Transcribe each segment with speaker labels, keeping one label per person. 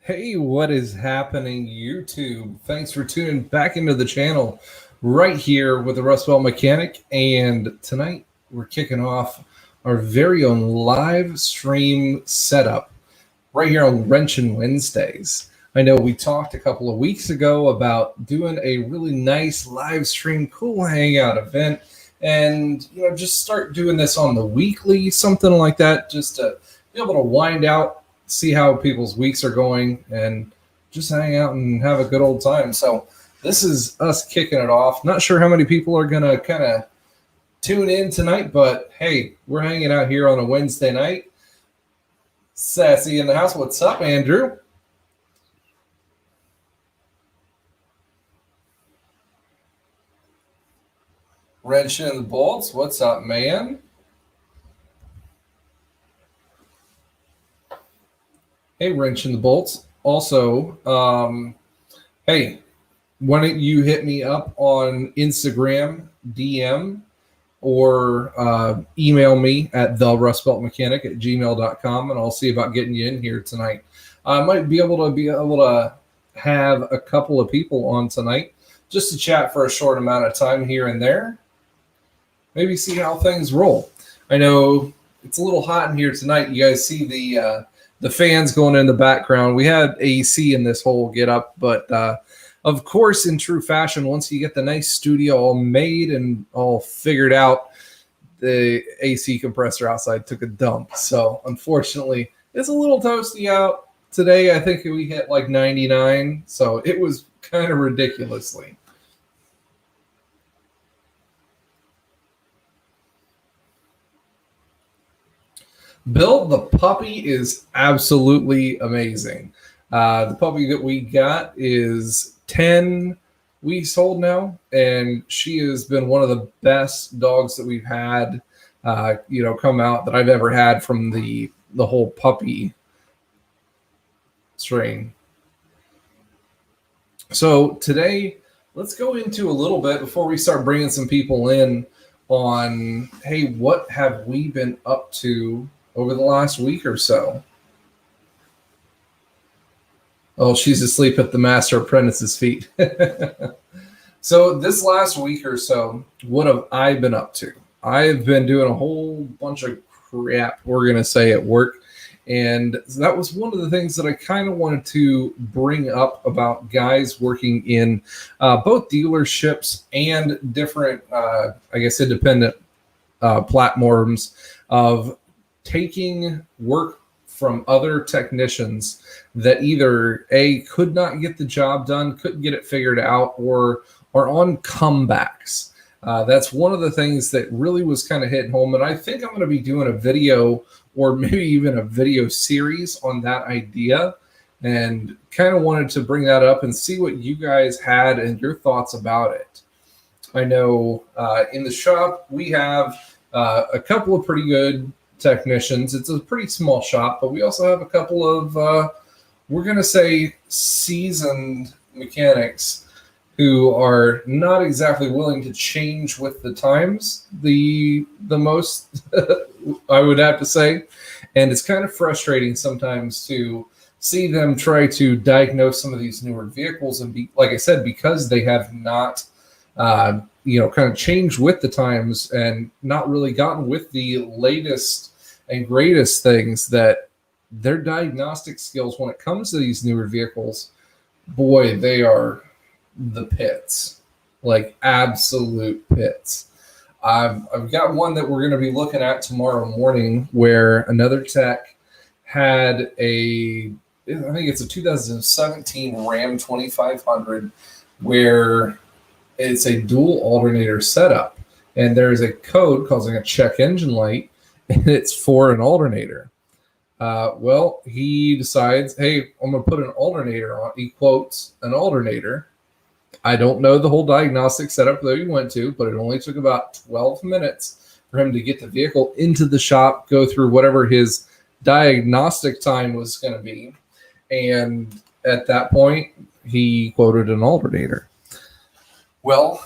Speaker 1: Hey, what is happening, YouTube? Thanks for tuning back into the channel right here with the Rustbelt Mechanic. And tonight we're kicking off our very own live stream setup right here on Wrenchin Wednesdays. I know we talked a couple of weeks ago about doing a really nice live stream, cool hangout event, and just start doing this on the weekly, something like that, just to be able to wind out, see how people's weeks are going, and just hang out and have a good old time. So this is us kicking it off. Not sure how many people are gonna kind of tune in tonight, but hey, we're hanging out here on a Wednesday night. Sassy in the house. What's up, Andrew? Wrenchin the bolts. What's up, man? Hey, Wrenchin the bolts. Also, hey, why don't you hit me up on Instagram DM or email me at therustbeltmechanic@gmail.com, and I'll see about getting you in here tonight. I might be able to have a couple of people on tonight just to chat for a short amount of time here and there. Maybe see how things roll. I know it's a little hot in here tonight. You guys see the fans going in the background. We had AC in this whole get up, but of course, in true fashion, once you get the nice studio all made and all figured out, the AC compressor outside took a dump. So unfortunately, it's a little toasty out today. I think we hit like 99, so it was kind of ridiculously. Bill, the puppy is absolutely amazing. The puppy that we got is 10 weeks old now, and she has been one of the best dogs that we've had, come out that I've ever had from the whole puppy strain. So today, let's go into a little bit before we start bringing some people in on, hey, what have we been up to over the last week or so? Oh, she's asleep at the master apprentice's feet. So this last week or so, what have I been up to? I've been doing a whole bunch of crap, we're going to say, at work. And that was one of the things that I kind of wanted to bring up about guys working in both dealerships and different, independent platforms of taking work from other technicians that either A, could not get the job done, couldn't get it figured out, or are on comebacks. That's one of the things that really was kind of hitting home. And I think I'm going to be doing a video or maybe even a video series on that idea, and kind of wanted to bring that up and see what you guys had and your thoughts about it. I know in the shop we have a couple of pretty good technicians. It's a pretty small shop, but we also have a couple of we're going to say seasoned mechanics who are not exactly willing to change with the times the most, I would have to say. And it's kind of frustrating sometimes to see them try to diagnose some of these newer vehicles and be, like I said, because they have not kind of changed with the times and not really gotten with the latest and greatest things, that their diagnostic skills when it comes to these newer vehicles, boy, they are the pits, like absolute pits. I've got one that we're going to be looking at tomorrow morning where another tech had I think it's a 2017 Ram 2500, where it's a dual alternator setup, and there's a code causing a check engine light, and it's for an alternator. Well, he decides, hey, I'm going to put an alternator on. He quotes an alternator. I don't know the whole diagnostic setup that he went to, but it only took about 12 minutes for him to get the vehicle into the shop, go through whatever his diagnostic time was going to be. And at that point, he quoted an alternator. Well,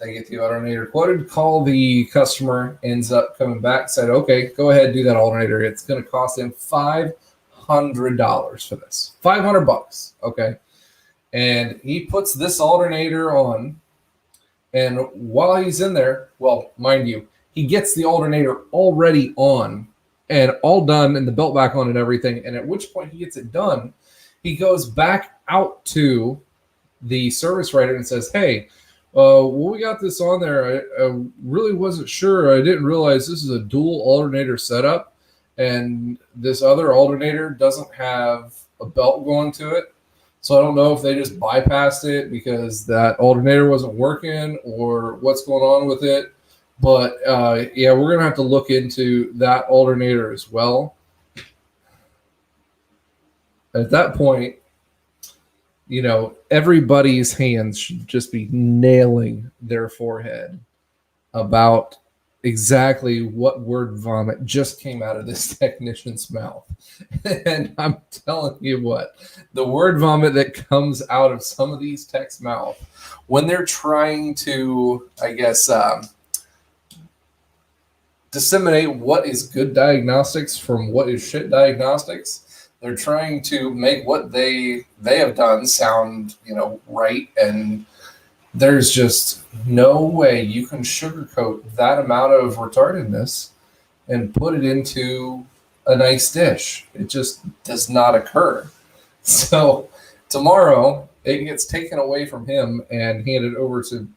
Speaker 1: they get the alternator quoted, call the customer, ends up coming back, said, okay, go ahead, do that alternator. It's going to cost him $500 for this. $500, okay? And he puts this alternator on, and while he's in there, well, mind you, he gets the alternator already on and all done and the belt back on and everything, and at which point he gets it done, he goes back out to the service writer and says, hey, well, we got this on there. I really wasn't sure. I didn't realize this is a dual alternator setup, and this other alternator doesn't have a belt going to it. So I don't know if they just bypassed it because that alternator wasn't working or what's going on with it. But yeah, we're going to have to look into that alternator as well. At that point, you know, everybody's hands should just be nailing their forehead about exactly what word vomit just came out of this technician's mouth. And I'm telling you what, the word vomit that comes out of some of these techs' mouth when they're trying to, I guess, disseminate what is good diagnostics from what is shit diagnostics. They're trying to make what they have done sound, you know, right, and there's just no way you can sugarcoat that amount of retardedness and put it into a nice dish. It just does not occur. So tomorrow it gets taken away from him and handed over to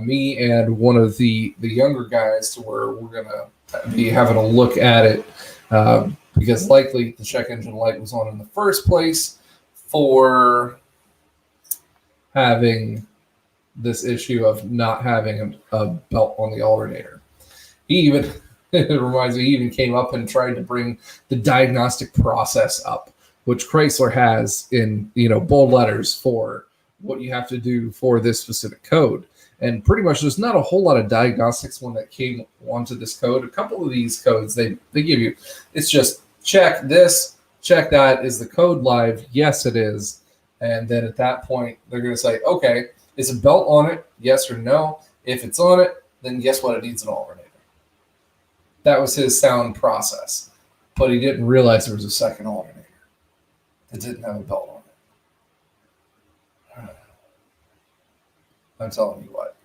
Speaker 1: me and one of the younger guys to where we're going to be having a look at it. Because likely the check engine light was on in the first place for having this issue of not having a belt on the alternator. He even, it reminds me, he even came up and tried to bring the diagnostic process up, which Chrysler has in, you know, bold letters for what you have to do for this specific code. And pretty much there's not a whole lot of diagnostics when that came onto this code. A couple of these codes, they give you, it's just check this, check that. Is the code live? Yes, it is. And then at that point, they're going to say, okay, is a belt on it? Yes or no? If it's on it, then guess what? It needs an alternator. That was his sound process. But he didn't realize there was a second alternator that didn't have a belt on it. I'm telling you what.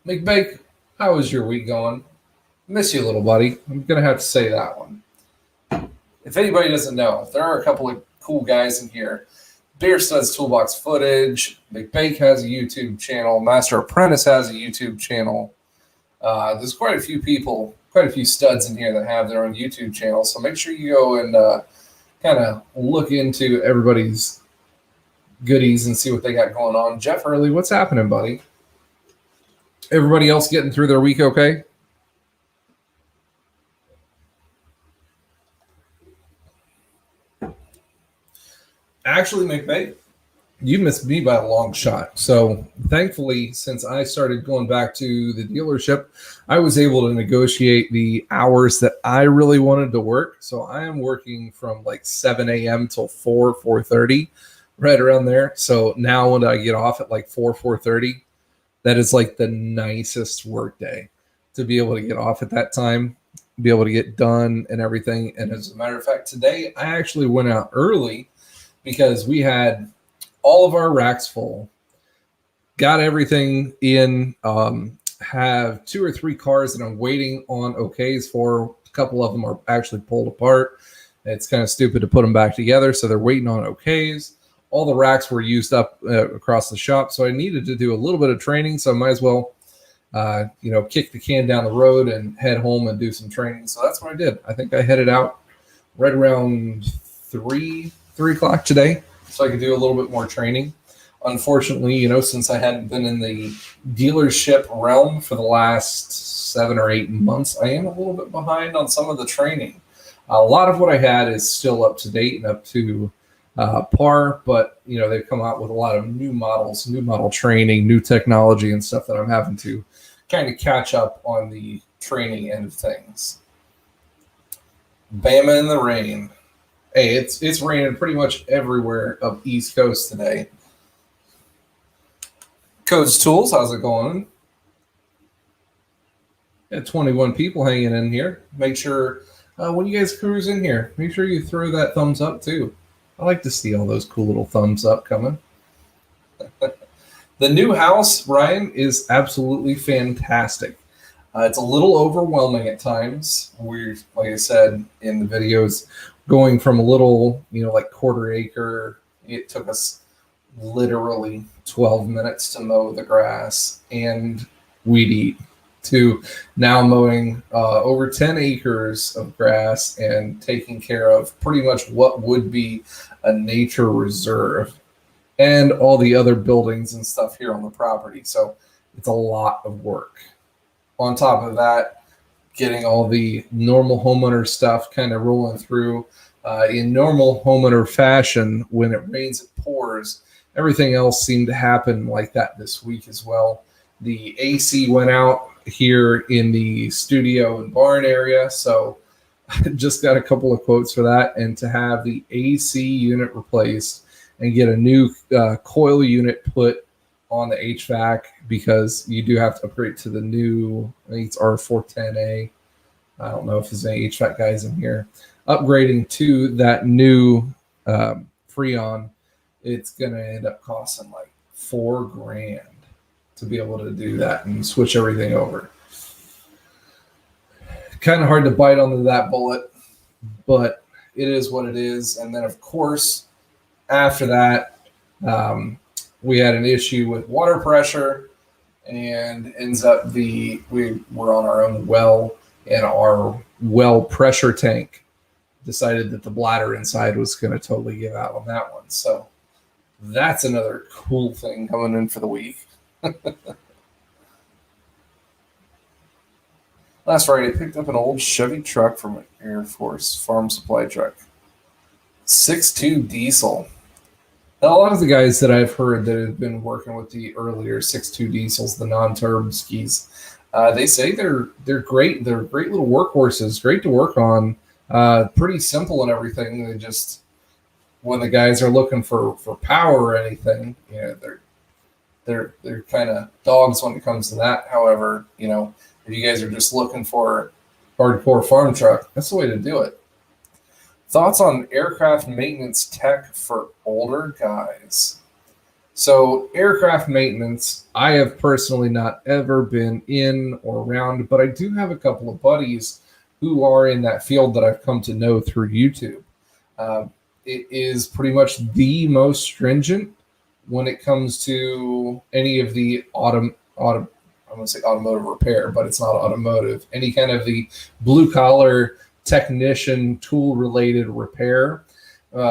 Speaker 1: McBake, how was your week going? Miss you, little buddy. I'm going to have to say that one. If anybody doesn't know, there are a couple of cool guys in here. Beer Studs Toolbox Footage. McBake has a YouTube channel. Master Apprentice has a YouTube channel. There's quite a few people, quite a few studs in here that have their own YouTube channels. So make sure you go and kind of look into everybody's goodies and see what they got going on. Jeff Hurley, what's happening, buddy? Everybody else getting through their week okay? Actually, McBake, you missed me by a long shot. So thankfully, since I started going back to the dealership, I was able to negotiate the hours that I really wanted to work. So I am working from like 7 a.m. till 4:30, right around there. So now when I get off at like 4:30, that is like the nicest work day to be able to get off at that time, be able to get done and everything. And as a matter of fact, today I actually went out early because we had all of our racks full, got everything in, have 2 or 3 cars that I'm waiting on okays for. A couple of them are actually pulled apart. It's kind of stupid to put them back together, so they're waiting on okays. All the racks were used up across the shop, so I needed to do a little bit of training, so I might as well kick the can down the road and head home and do some training. So that's what I did. I think I headed out right around 3 o'clock today so I could do a little bit more training. Unfortunately, since I hadn't been in the dealership realm for the last 7 or 8 months, I am a little bit behind on some of the training. A lot of what I had is still up to date and up to par, but they've come out with a lot of new models, new model training, new technology and stuff that I'm having to kind of catch up on the training end of things. Bama in the rain. Hey, it's raining pretty much everywhere of East Coast today. Codes Tools, how's it going? Got 21 people hanging in here. Make sure When you guys cruise in here, make sure you throw that thumbs up too. I like to see all those cool little thumbs up coming. The new house, Ryan, is absolutely fantastic. It's a little overwhelming at times. We're, like I said in the videos, going from a little, like quarter acre. It took us literally 12 minutes to mow the grass and weed eat, to now mowing over 10 acres of grass and taking care of pretty much what would be a nature reserve and all the other buildings and stuff here on the property. So it's a lot of work. On top of that, getting all the normal homeowner stuff kind of rolling through in normal homeowner fashion. When it rains, it pours. Everything else seemed to happen like that this week as well. The AC went out here in the studio and barn area, so I just got a couple of quotes for that. And to have the AC unit replaced and get a new coil unit put on the HVAC, because you do have to upgrade to the new, I think it's R410A. I don't know if there's any HVAC guys in here. Upgrading to that new Freon, it's going to end up costing like $4,000 to be able to do that and switch everything over. Kind of hard to bite onto that bullet, but it is what it is. And then, of course, after that, we had an issue with water pressure, and ends up we were on our own well, and our well pressure tank decided that the bladder inside was going to totally give out on that one. So that's another cool thing coming in for the week. Last Friday, I picked up an old Chevy truck from an Air Force farm supply truck. 6.2 diesel. Now, a lot of the guys that I've heard that have been working with the earlier 6.2 diesels, the non-turb skis, they say they're great. They're great little workhorses, great to work on, pretty simple and everything. They just, when the guys are looking for power or anything, they're kind of dogs when it comes to that. However, if you guys are just looking for hardcore farm truck, that's the way to do it. Thoughts on aircraft maintenance tech for older guys? So aircraft maintenance, I have personally not ever been in or around, but I do have a couple of buddies who are in that field that I've come to know through YouTube. It is pretty much the most stringent when it comes to any of the I'm going to say automotive repair, but it's not automotive. Any kind of the blue collar technician tool related repair,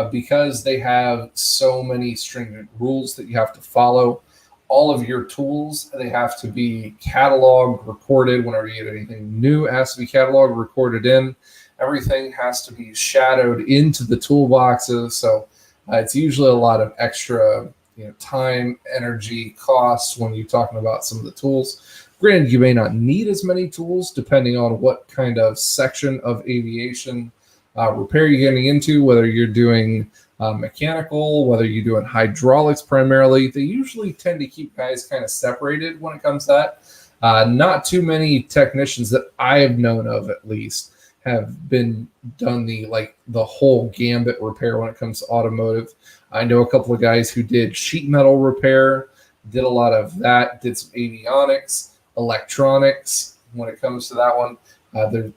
Speaker 1: because they have so many stringent rules that you have to follow. All of your tools, they have to be cataloged, recorded. Whenever you get anything new, it has to be cataloged, recorded in. Everything has to be shadowed into the toolboxes. So it's usually a lot of extra time, energy, costs when you're talking about some of the tools. Granted, you may not need as many tools depending on what kind of section of aviation repair you're getting into, whether you're doing mechanical, whether you're doing hydraulics primarily. They usually tend to keep guys kind of separated when it comes to that. Not too many technicians that I have known of, at least, have been done the whole gambit repair when it comes to automotive. I know a couple of guys who did sheet metal repair, did a lot of that, did some avionics, electronics when it comes to that one.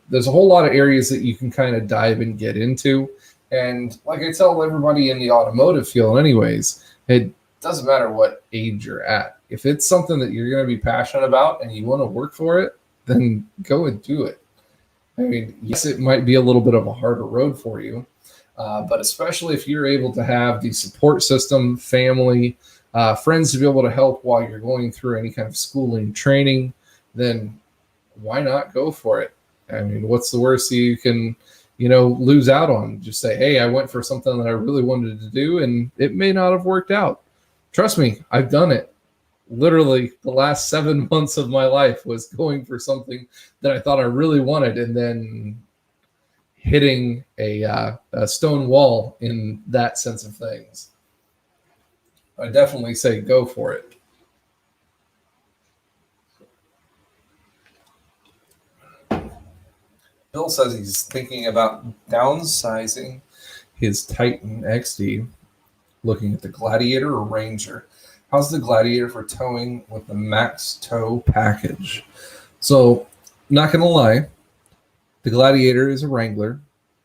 Speaker 1: There's a whole lot of areas that you can kind of dive and get into. And like I tell everybody in the automotive field anyways, it doesn't matter what age you're at. If it's something that you're going to be passionate about and you want to work for it, then go and do it. I mean, yes, it might be a little bit of a harder road for you, but especially if you're able to have the support system, family, friends to be able to help while you're going through any kind of schooling, training, then why not go for it? I mean, what's the worst you can, lose out on? Just say, hey, I went for something that I really wanted to do, and it may not have worked out. Trust me, I've done it. Literally, the last 7 months of my life was going for something that I thought I really wanted, and then hitting a stone wall in that sense of things. I definitely say go for it. Bill says he's thinking about downsizing his Titan XD, looking at the Gladiator or Ranger. How's the Gladiator for towing with the max tow package? So, not going to lie, the Gladiator is a Wrangler.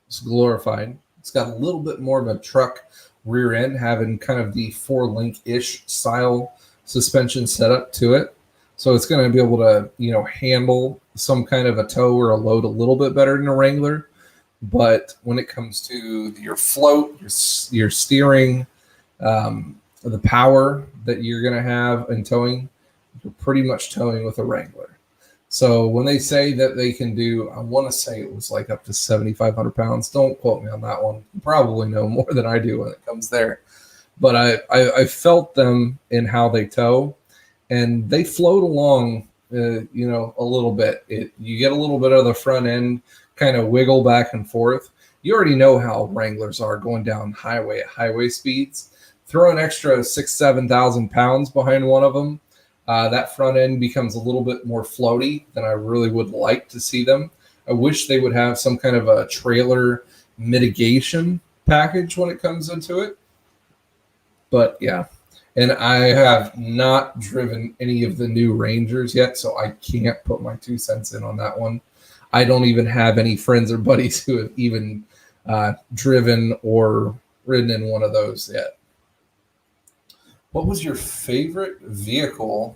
Speaker 1: It's glorified. It's got a little bit more of a truck rear end, having kind of the 4-link-ish style suspension setup to it. So it's going to be able to, handle some kind of a tow or a load a little bit better than a Wrangler. But when it comes to your float, your steering, the power that you're going to have in towing, you're pretty much towing with a Wrangler. So when they say that they can do, I want to say it was like up to 7,500 pounds. Don't quote me on that one. You probably know more than I do when it comes there. But I felt them in how they tow, and they float along, a little bit. You get a little bit of the front end kind of wiggle back and forth. You already know how Wranglers are going down highway at highway speeds. Throw an extra 6,000-7,000 pounds behind one of them. That front end becomes a little bit more floaty than I really would like to see them. I wish they would have some kind of a trailer mitigation package when it comes into it. But yeah, and I have not driven any of the new Rangers yet, so I can't put my 2 cents in on that one. I don't even have any friends or buddies who have even driven or ridden in one of those yet. What was your favorite vehicle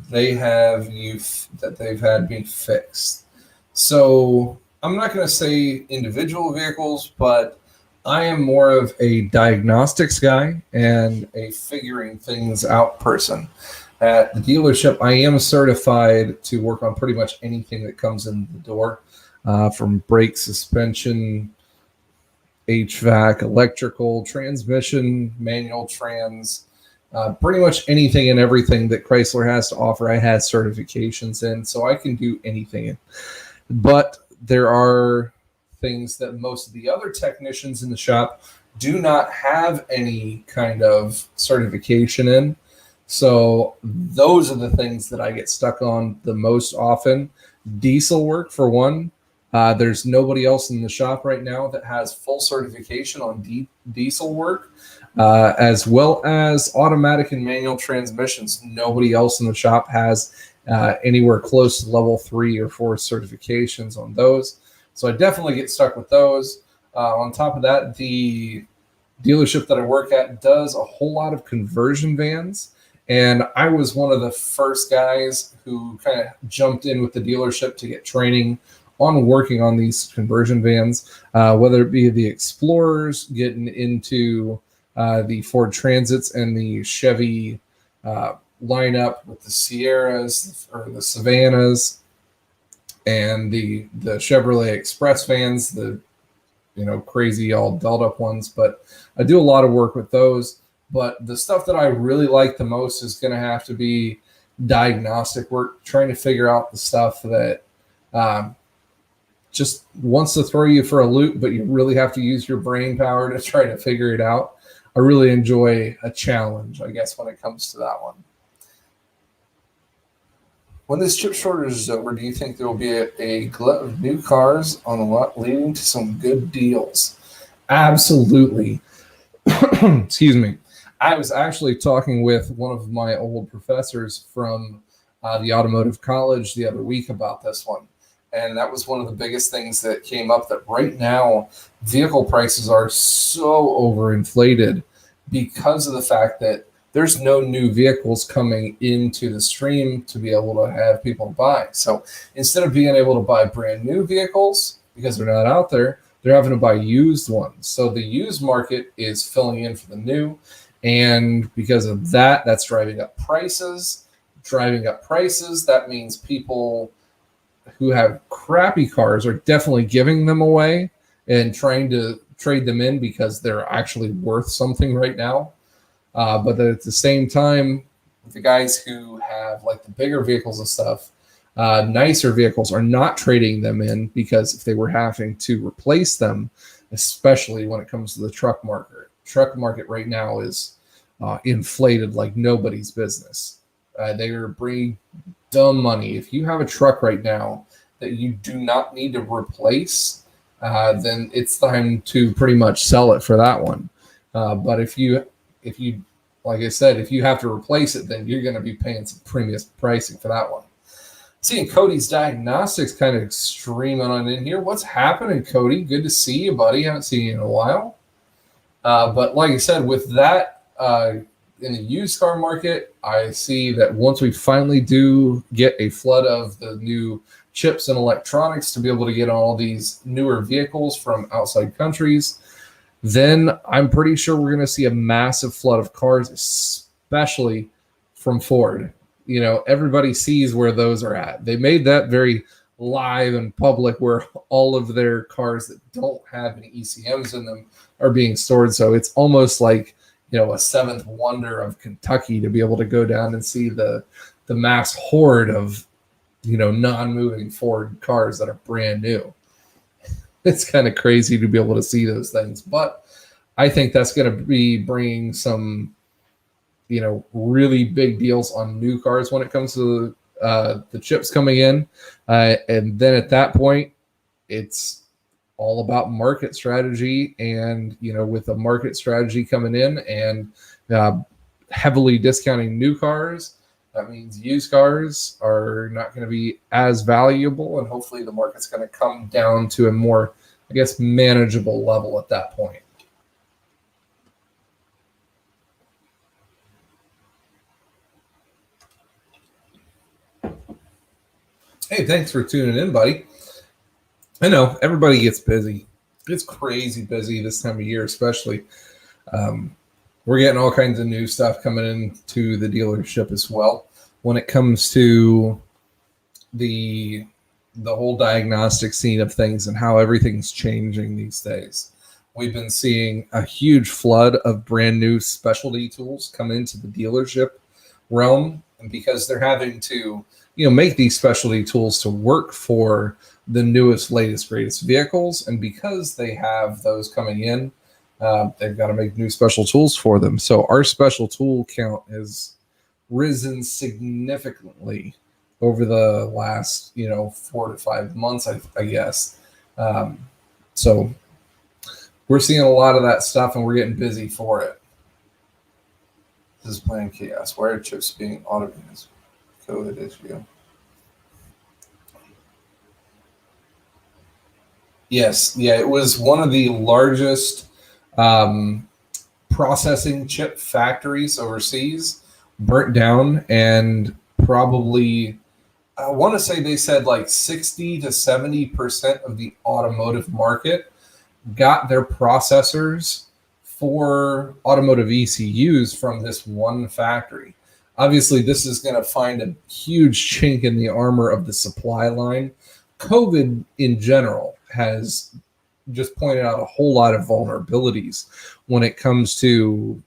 Speaker 1: they've had being fixed? So I'm not going to say individual vehicles, but I am more of a diagnostics guy and a figuring things out person. At the dealership, I am certified to work on pretty much anything that comes in the door, from brake, suspension, HVAC, electrical, transmission, manual trans, pretty much anything and everything that Chrysler has to offer. I had certifications in, so I can do anything. But there are things that most of the other technicians in the shop do not have any kind of certification in. So those are the things that I get stuck on the most often. Diesel work, for one. There's nobody else in the shop right now that has full certification on diesel work, as well as automatic and manual transmissions. Nobody else in the shop has anywhere close to level 3 or 4 certifications on those. So I definitely get stuck with those. On top of that, the dealership that I work at does a whole lot of conversion vans. And I was one of the first guys who kind of jumped in with the dealership to get training on working on these conversion vans, whether it be the Explorers, getting into the Ford Transits and the Chevy lineup with the Sierras or the Savannahs, and the Chevrolet Express vans, the crazy all dolled up ones. But I do a lot of work with those. But the stuff that I really like the most is going to have to be diagnostic work, trying to figure out the stuff that just wants to throw you for a loop, but you really have to use your brain power to try to figure it out. I really enjoy a challenge, I guess, when it comes to that one. When this chip shortage is over, do you think there will be a glut of new cars on the lot, leading to some good deals? Absolutely. Excuse me. I was actually talking with one of my old professors from the automotive college the other week about this one. And that was one of the biggest things that came up, that right now vehicle prices are so overinflated because of the fact that there's no new vehicles coming into the stream to be able to have people buy. So instead of being able to buy brand new vehicles because they're not out there, they're having to buy used ones. So the used market is filling in for the new. And because of that, that's driving up prices. That means people who have crappy cars are definitely giving them away and trying to trade them in because they're actually worth something right now. But at the same time, the guys who have like the bigger vehicles and stuff, nicer vehicles, are not trading them in, because if they were having to replace them, especially when it comes to the truck market right now is inflated like nobody's business. They are bringing dumb money. If you have a truck right now that you do not need to replace, then it's time to pretty much sell it for that one. But if you, like I said, if you have to replace it, then you're going to be paying some premium pricing for that one. Seeing Cody's Diagnostics kind of streaming on in here. What's happening, Cody? Good to see you, buddy. Haven't seen you in a while. But like I said, with that, in the used car market, I see that once we finally do get a flood of the new chips and electronics to be able to get all these newer vehicles from outside countries, then I'm pretty sure we're going to see a massive flood of cars, especially from Ford. You know, everybody sees where those are at. They made that very live and public, where all of their cars that don't have any ECMs in them are being stored. So it's almost like, you know, a seventh wonder of Kentucky to be able to go down and see the mass horde of, you know, non-moving Ford cars that are brand new. It's kind of crazy to be able to see those things, but I think that's going to be bringing some, you know, really big deals on new cars when it comes to the chips coming in. And then at that point, it's all about market strategy. And, you know, with the market strategy coming in and heavily discounting new cars, that means used cars are not going to be as valuable. And hopefully the market's going to come down to a more, I guess, manageable level at that point. Hey, thanks for tuning in, buddy. I know everybody gets busy. It's crazy busy this time of year, especially. We're getting all kinds of new stuff coming into the dealership as well. When it comes to the whole diagnostic scene of things and how everything's changing these days, we've been seeing a huge flood of brand new specialty tools come into the dealership realm, and because they're having to, you know, make these specialty tools to work for the newest, latest, greatest vehicles. And because they have those coming in, they've got to make new special tools for them. So our special tool count has risen significantly over the last, you know, 4 to 5 months, I guess. So we're seeing a lot of that stuff, and we're getting busy for it. This is playing chaos. Why are chips being automated? COVID issue. Yes, yeah, it was one of the largest processing chip factories overseas, burnt down, and probably, I want to say they said like 60 to 70% of the automotive market got their processors for automotive ECUs from this one factory. Obviously, this is going to find a huge chink in the armor of the supply line. COVID in general has just pointed out a whole lot of vulnerabilities when it comes to,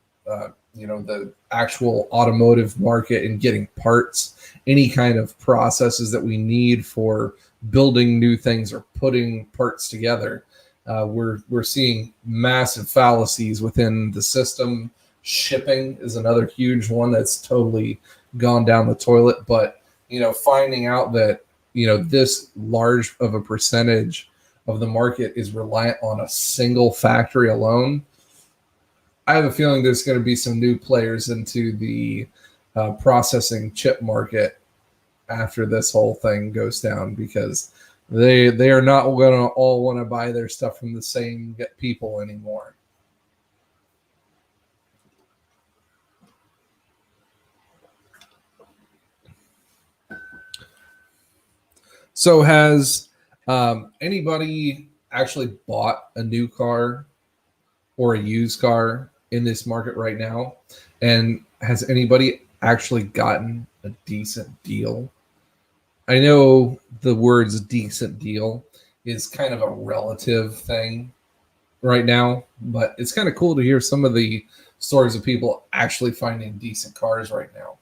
Speaker 1: you know, the actual automotive market and getting parts, any kind of processes that we need for building new things or putting parts together. We're seeing massive fallacies within the system. Shipping is another huge one that's totally gone down the toilet. But, you know, finding out that, you know, this large of a percentage of the market is reliant on a single factory alone, I have a feeling there's going to be some new players into the processing chip market after this whole thing goes down, because they are not going to all want to buy their stuff from the same people anymore. So has anybody actually bought a new car or a used car in this market right now? And has anybody actually gotten a decent deal? I know the words decent deal is kind of a relative thing right now, but it's kind of cool to hear some of the stories of people actually finding decent cars right now.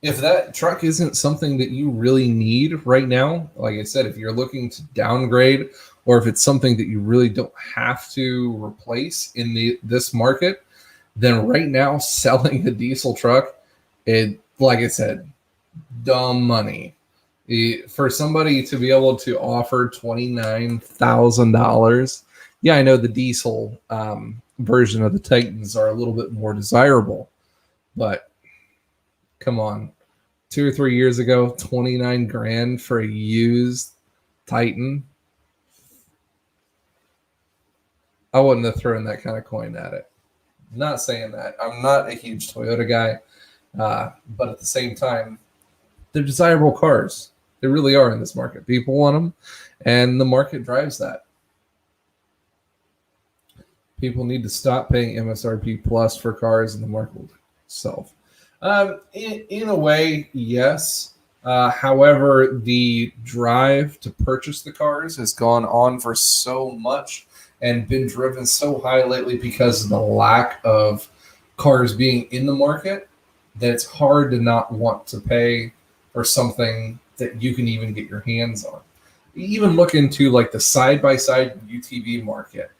Speaker 1: If that truck isn't something that you really need right now, like I said, if you're looking to downgrade, or if it's something that you really don't have to replace in this market, then right now selling a diesel truck, it, like I said, dumb money. For somebody to be able to offer $29,000, yeah, I know the diesel version of the Titans are a little bit more desirable, but come on, 2 or 3 years ago, 29 grand for a used Titan. I wouldn't have thrown that kind of coin at it. I'm not saying that. I'm not a huge Toyota guy, but at the same time, they're desirable cars. They really are in this market. People want them, and the market drives that. People need to stop paying MSRP plus for cars, and the market will itself. In a way, yes. However, the drive to purchase the cars has gone on for so much and been driven so high lately because of the lack of cars being in the market that it's hard to not want to pay for something that you can even get your hands on. Even look into like the side-by-side UTV market.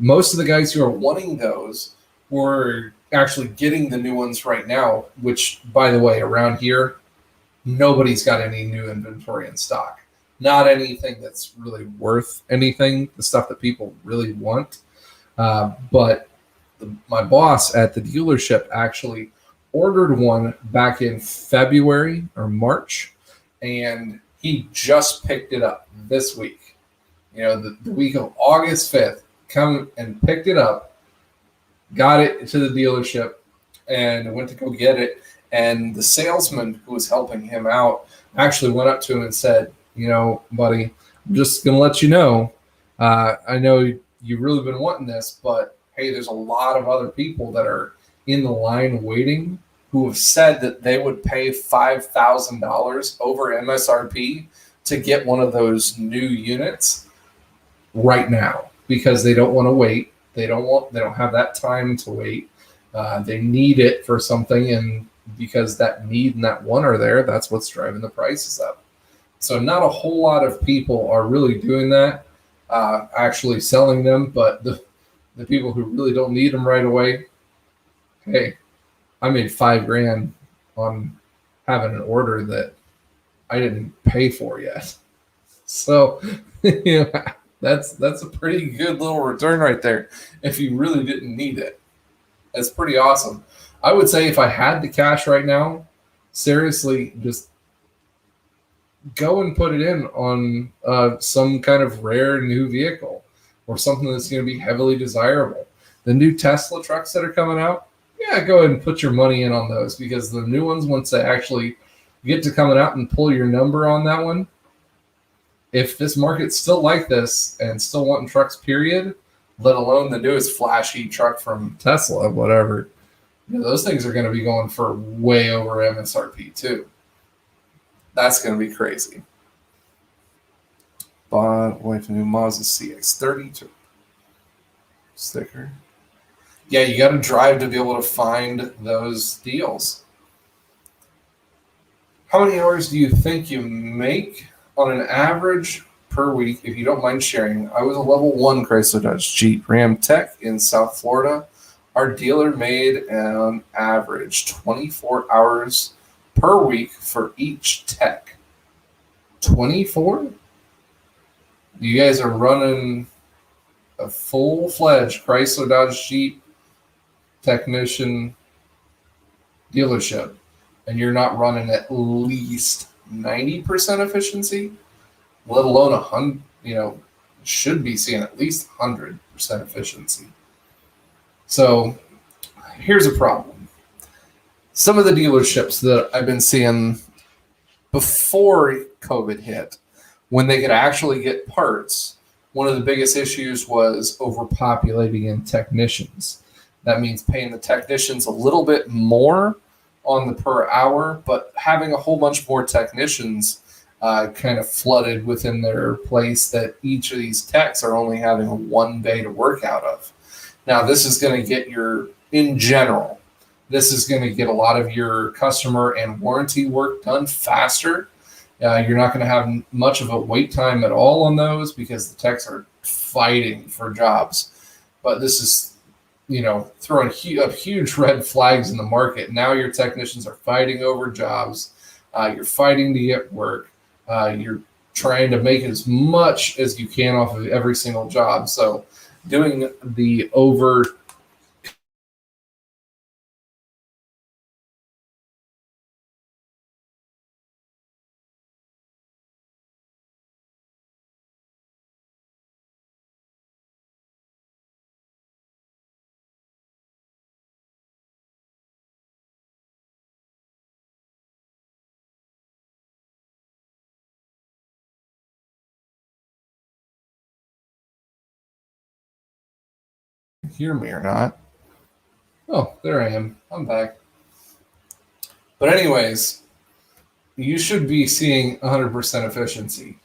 Speaker 1: Most of the guys who are wanting those were actually getting the new ones right now, which, by the way, around here, nobody's got any new inventory in stock. Not anything that's really worth anything, the stuff that people really want. But my boss at the dealership actually ordered one back in February or March, and he just picked it up this week. The week of August 5th, come and picked it up, got it to the dealership, and went to go get it. And the salesman who was helping him out actually went up to him and said, buddy, I'm just going to let you know, I know you've really been wanting this, but hey, there's a lot of other people that are in the line waiting who have said that they would pay $5,000 over MSRP to get one of those new units right now because they don't want to wait. They don't have that time to wait. They need it for something, and because that need and that want are there, that's what's driving the prices up. So not a whole lot of people are really doing that, actually selling them, but the people who really don't need them right away, hey, I made $5,000 on having an order that I didn't pay for yet. So that's a pretty good little return right there if you really didn't need it. That's pretty awesome. I would say if I had the cash right now, seriously, just go and put it in on some kind of rare new vehicle or something that's going to be heavily desirable. The new Tesla trucks that are coming out, yeah, go ahead and put your money in on those, because the new ones, once they actually get to coming out and pull your number on that one, if this market's still like this and still wanting trucks, period, let alone the newest flashy truck from Tesla, whatever, those things are going to be going for way over MSRP too. That's going to be crazy. Bought wife a new Mazda CX-30 sticker. Yeah, you got to drive to be able to find those deals. How many hours do you think you make on an average per week, if you don't mind sharing? I was a level 1 Chrysler Dodge Jeep Ram Tech in South Florida. Our dealer made an average 24 hours per week for each tech. 24? You guys are running a full-fledged Chrysler Dodge Jeep technician dealership, and you're not running at least 90% efficiency, let alone 100, should be seeing at least 100% efficiency. So here's a problem. Some of the dealerships that I've been seeing before COVID hit, when they could actually get parts, one of the biggest issues was overpopulating in technicians. That means paying the technicians a little bit more on the per hour, but having a whole bunch more technicians kind of flooded within their place, that each of these techs are only having one bay to work out of. Now, this is going to get in general, this is going to get a lot of your customer and warranty work done faster. You're not going to have much of a wait time at all on those because the techs are fighting for jobs. But this is throwing up huge red flags in the market. Now your technicians are fighting over jobs. You're fighting to get work. You're trying to make as much as you can off of every single job. So doing the over hear me or not. Oh, there I am. I'm back. But anyways, you should be seeing 100% efficiency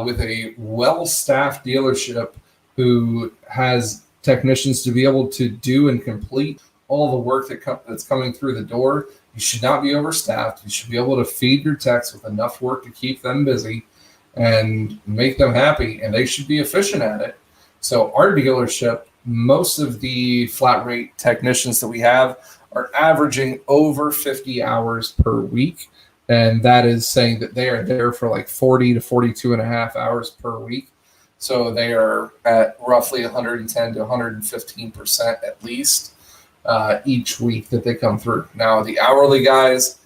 Speaker 1: with a well-staffed dealership who has technicians to be able to do and complete all the work that's coming through the door. You should not be overstaffed. You should be able to feed your techs with enough work to keep them busy and make them happy, and they should be efficient at it. So our dealership, most of the flat rate technicians that we have are averaging over 50 hours per week. And that is saying that they are there for like 40 to 42 and a half hours per week. So they are at roughly 110 to 115% at least each week that they come through. Now, the hourly guys,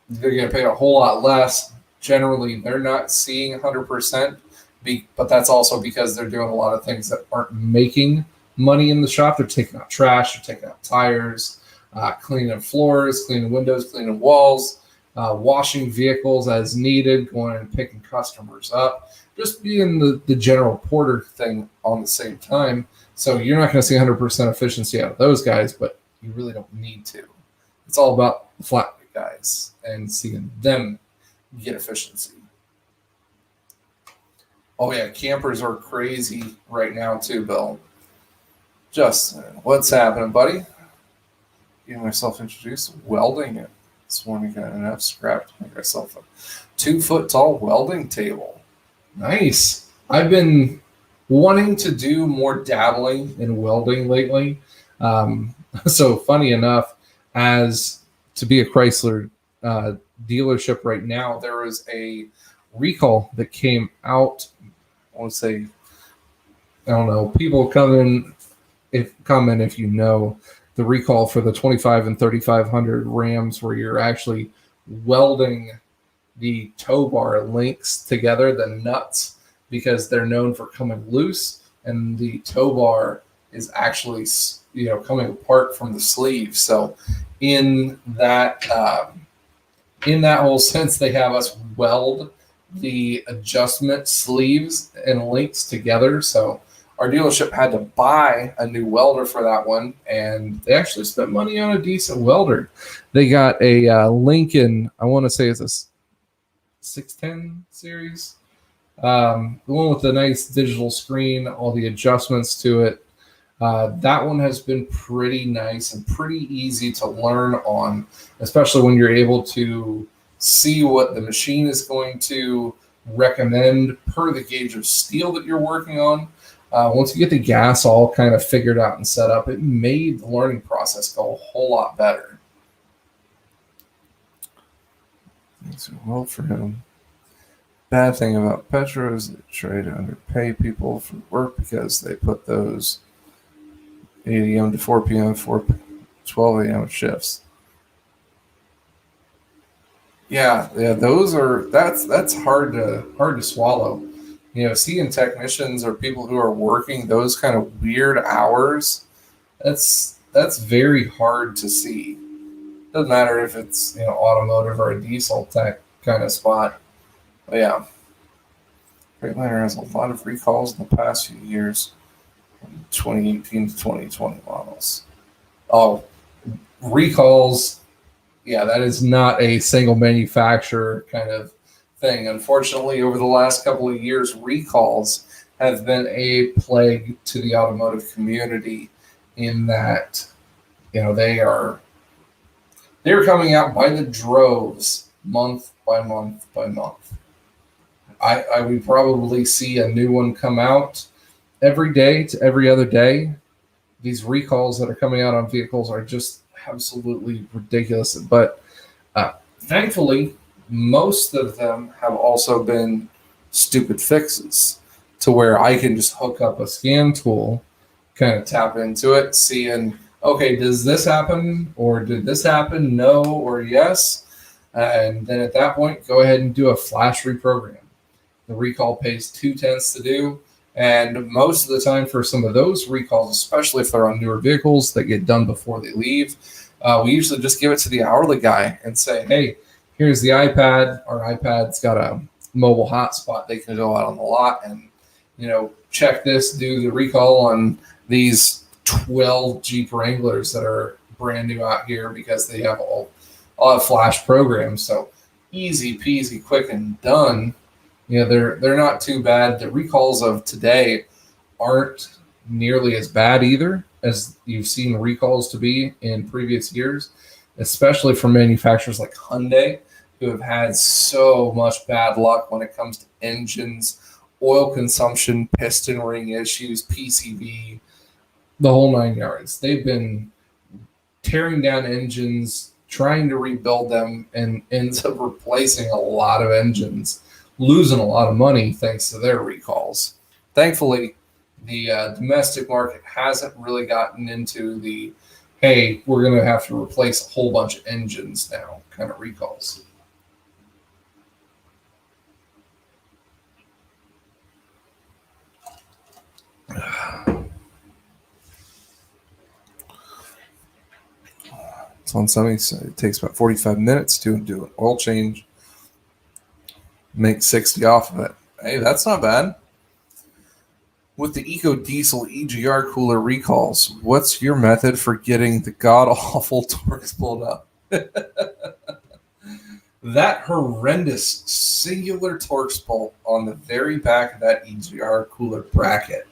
Speaker 1: they're going to pay a whole lot less. Generally, they're not seeing 100%, but that's also because they're doing a lot of things that aren't making money in the shop. They're taking out trash, they're taking out tires, cleaning floors, cleaning windows, cleaning walls, washing vehicles as needed, going and picking customers up, just being the general porter thing on the same time. So you're not going to see 100% efficiency out of those guys, but you really don't need to. It's all about the flat rate guys and seeing them get efficiency. Oh yeah, campers are crazy right now too, Bill. Justin, what's happening, buddy? Getting myself introduced. Welding it. This morning got enough scrap to make myself a 2-foot tall welding table. Nice. I've been wanting to do more dabbling in welding lately. So funny enough, as to be a Chrysler dealership right now, there was a recall that came out. I want to say, I don't know, people comment if you know the recall for the 25 and 3500 Rams, where you're actually welding the tow bar links together, the nuts, because they're known for coming loose, and the tow bar is actually coming apart from the sleeve. So in that whole sense, they have us weld the adjustment sleeves and links together. So our dealership had to buy a new welder for that one, and they actually spent money on a decent welder. They got a Lincoln, I want to say it's a 610 series, the one with the nice digital screen, all the adjustments to it. That one has been pretty nice and pretty easy to learn on, especially when you're able to see what the machine is going to recommend per the gauge of steel that you're working on. Once you get the gas all kind of figured out and set up, it made the learning process go a whole lot better. Thanks well for him. Bad thing about Petro is they try to underpay people for work because they put those 8 a.m. to 4 p.m., 12 a.m. shifts. Yeah, that's hard to swallow. Seeing technicians or people who are working those kind of weird hours, that's very hard to see. Doesn't matter if it's automotive or a diesel tech kind of spot. But yeah, Freightliner has a lot of recalls in the past few years, 2018 to 2020 models. Oh, recalls. Yeah, that is not a single manufacturer kind of thing. Unfortunately, over the last couple of years, recalls have been a plague to the automotive community in that, they're coming out by the droves, month by month by month. I would probably see a new one come out every day to every other day these recalls that are coming out on vehicles are just absolutely ridiculous. But thankfully, most of them have also been stupid fixes to where I can just hook up a scan tool, kind of tap into it, seeing, okay, does this happen or did this happen? No or yes. And then at that point, go ahead and do a flash reprogram. The recall pays 2/10 to do. And most of the time for some of those recalls, especially if they're on newer vehicles that get done before they leave, we usually just give it to the hourly guy and say, hey, here's the iPad. Our iPad's got a mobile hotspot. They can go out on the lot and, check this, do the recall on these 12 Jeep Wranglers that are brand new out here because they have all flash programs. So easy peasy, quick and done. They're not too bad. The recalls of today aren't nearly as bad either as you've seen recalls to be in previous years, especially from manufacturers like Hyundai, who have had so much bad luck when it comes to engines, oil consumption, piston ring issues, PCV, the whole 9 yards. They've been tearing down engines, trying to rebuild them, and ends up replacing a lot of engines, losing a lot of money thanks to their recalls. Thankfully, the domestic market hasn't really gotten into the, hey, we're going to have to replace a whole bunch of engines now kind of recalls. It's on semi, so it takes about 45 minutes to do an oil change. Make 60 off of it. Hey, that's not bad. With the Eco Diesel EGR cooler recalls, what's your method for getting the god-awful Torx pulled up? That horrendous singular Torx bolt on the very back of that EGR cooler bracket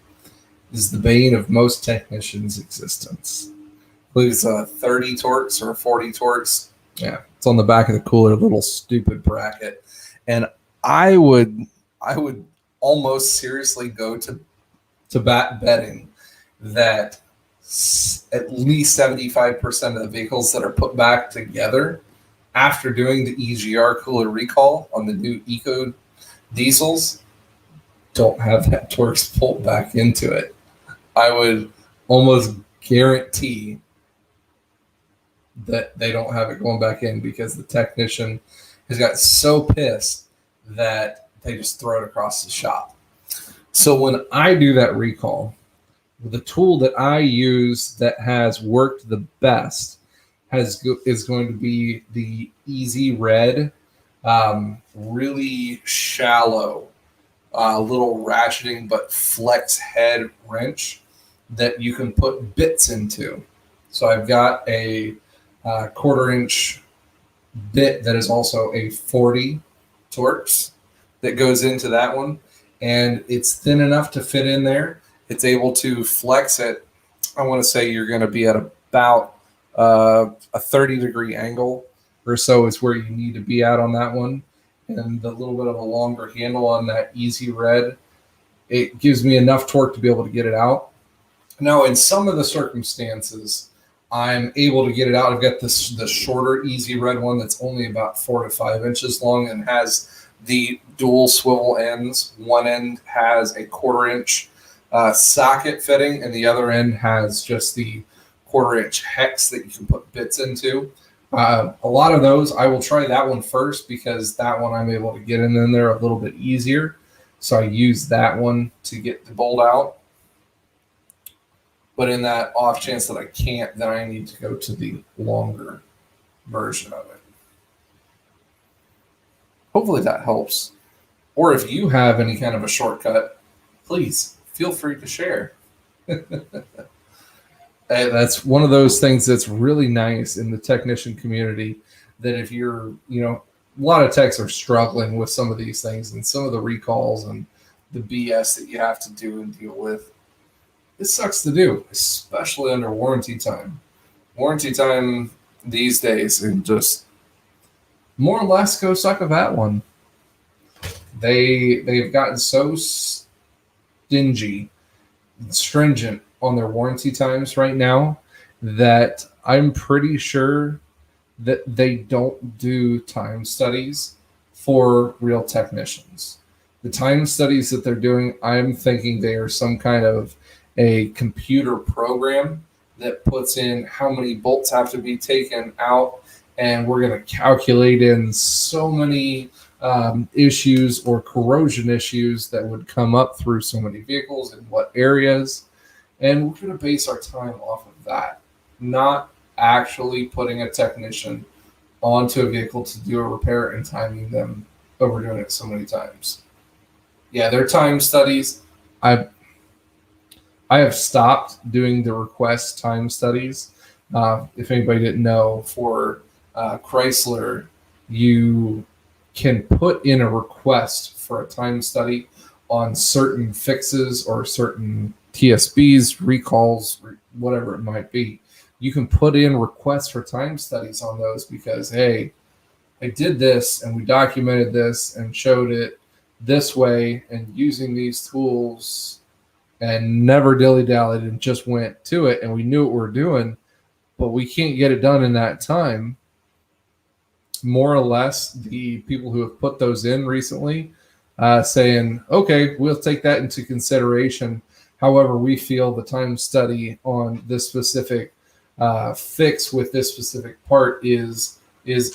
Speaker 1: is the bane of most technicians' existence. Includes 30 Torx or 40 Torx. Yeah, it's on the back of the cooler, little stupid bracket. And I would almost seriously go to betting that at least 75% of the vehicles that are put back together after doing the EGR cooler recall on the new Eco diesels don't have that Torx bolt back into it. I would almost guarantee that they don't have it going back in because the technician has got so pissed that they just throw it across the shop. So when I do that recall, the tool that I use that has worked the best is going to be the Easy Red, really shallow, little ratcheting but flex head wrench that you can put bits into. So I've got a 1/4 inch bit that is also a 40 Torx that goes into that one, and it's thin enough to fit in there. It's able to flex it. I want to say you're going to be at about a 30-degree angle or so is where you need to be at on that one. And the little bit of a longer handle on that Easy Red, it gives me enough torque to be able to get it out. Now, in some of the circumstances, I'm able to get it out. I've got the shorter Easy Red one that's only about 4 to 5 inches long and has the dual swivel ends. One end has a 1/4 inch socket fitting, and the other end has just the 1/4 inch hex that you can put bits into. A lot of those, I will try that one first because that one I'm able to get in there a little bit easier. So I use that one to get the bolt out. But in that off chance that I can't, then I need to go to the longer version of it. Hopefully that helps. Or if you have any kind of a shortcut, please feel free to share. That's one of those things that's really nice in the technician community, that if you're, a lot of techs are struggling with some of these things and some of the recalls and the BS that you have to do and deal with. It sucks to do, especially under warranty time. Warranty time these days, and just more or less go suck of that one. They've gotten so stingy and stringent on their warranty times right now that I'm pretty sure that they don't do time studies for real technicians. The time studies that they're doing, I'm thinking they are some kind of a computer program that puts in how many bolts have to be taken out, and we're going to calculate in so many issues or corrosion issues that would come up through so many vehicles in what areas. And we're going to base our time off of that, not actually putting a technician onto a vehicle to do a repair and timing them overdoing it so many times. Yeah, their time studies. I have stopped doing the request time studies. If anybody didn't know, for Chrysler, you can put in a request for a time study on certain fixes or certain TSBs, recalls, whatever it might be. You can put in requests for time studies on those because, hey, I did this and we documented this and showed it this way and using these tools and never dilly-dallied and just went to it, and we knew what we were doing, but we can't get it done in that time. More or less, the people who have put those in recently saying, okay, we'll take that into consideration. However, we feel the time study on this specific fix with this specific part is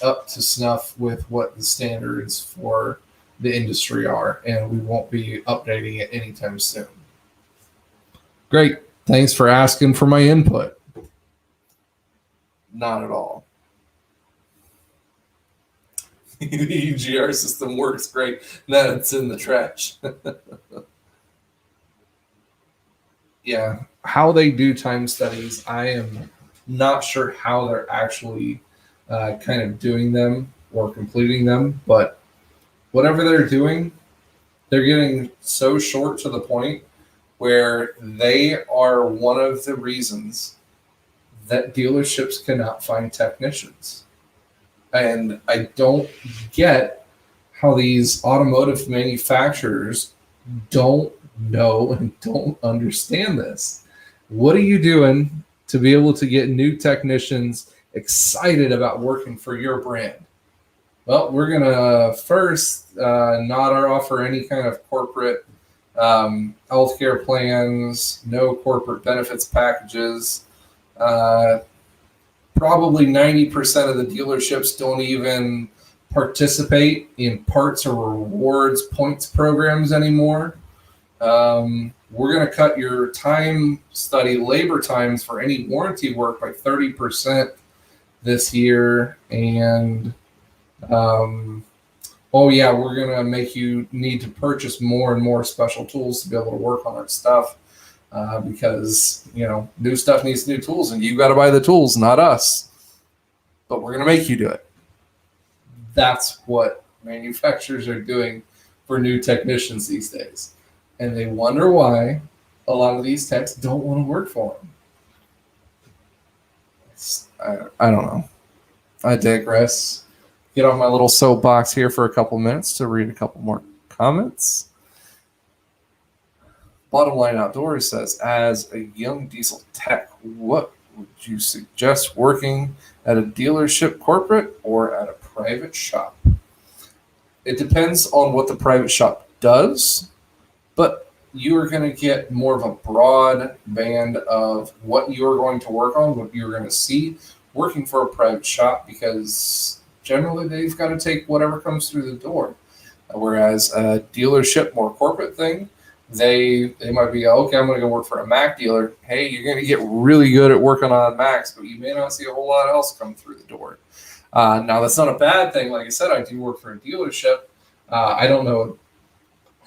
Speaker 1: up to snuff with what the standards for the industry are, and we won't be updating it anytime soon. Great. Thanks for asking for my input. Not at all. The EGR system works great. Now it's in the trash. Yeah. How they do time studies, I am not sure how they're actually kind of doing them or completing them, but whatever they're doing, they're getting so short to the point where they are one of the reasons that dealerships cannot find technicians. And I don't get how these automotive manufacturers don't know and don't understand this. What are you doing to be able to get new technicians excited about working for your brand? Well, we're going to first not offer any kind of corporate healthcare plans, no corporate benefits packages. Probably 90% of the dealerships don't even participate in parts or rewards points programs anymore. We're going to cut your time study labor times for any warranty work by 30% this year. And we're going to make you need to purchase more and more special tools to be able to work on our stuff. Because, new stuff needs new tools, and you got to buy the tools, not us. But we're going to make you do it. That's what manufacturers are doing for new technicians these days. And they wonder why a lot of these techs don't want to work for them. I don't know. I digress. Get on my little soapbox here for a couple minutes to read a couple more comments. Bottom Line Outdoors says, as a young diesel tech, what would you suggest working at a dealership corporate or at a private shop? It depends on what the private shop does, but you are going to get more of a broad band of what you're going to work on, what you're going to see working for a private shop, because generally they've got to take whatever comes through the door. Whereas a dealership, more corporate thing, they might be, okay, I'm going to go work for a Mac dealer. Hey, you're going to get really good at working on Macs, but you may not see a whole lot else come through the door. Now, that's not a bad thing. Like I said, I do work for a dealership. I don't know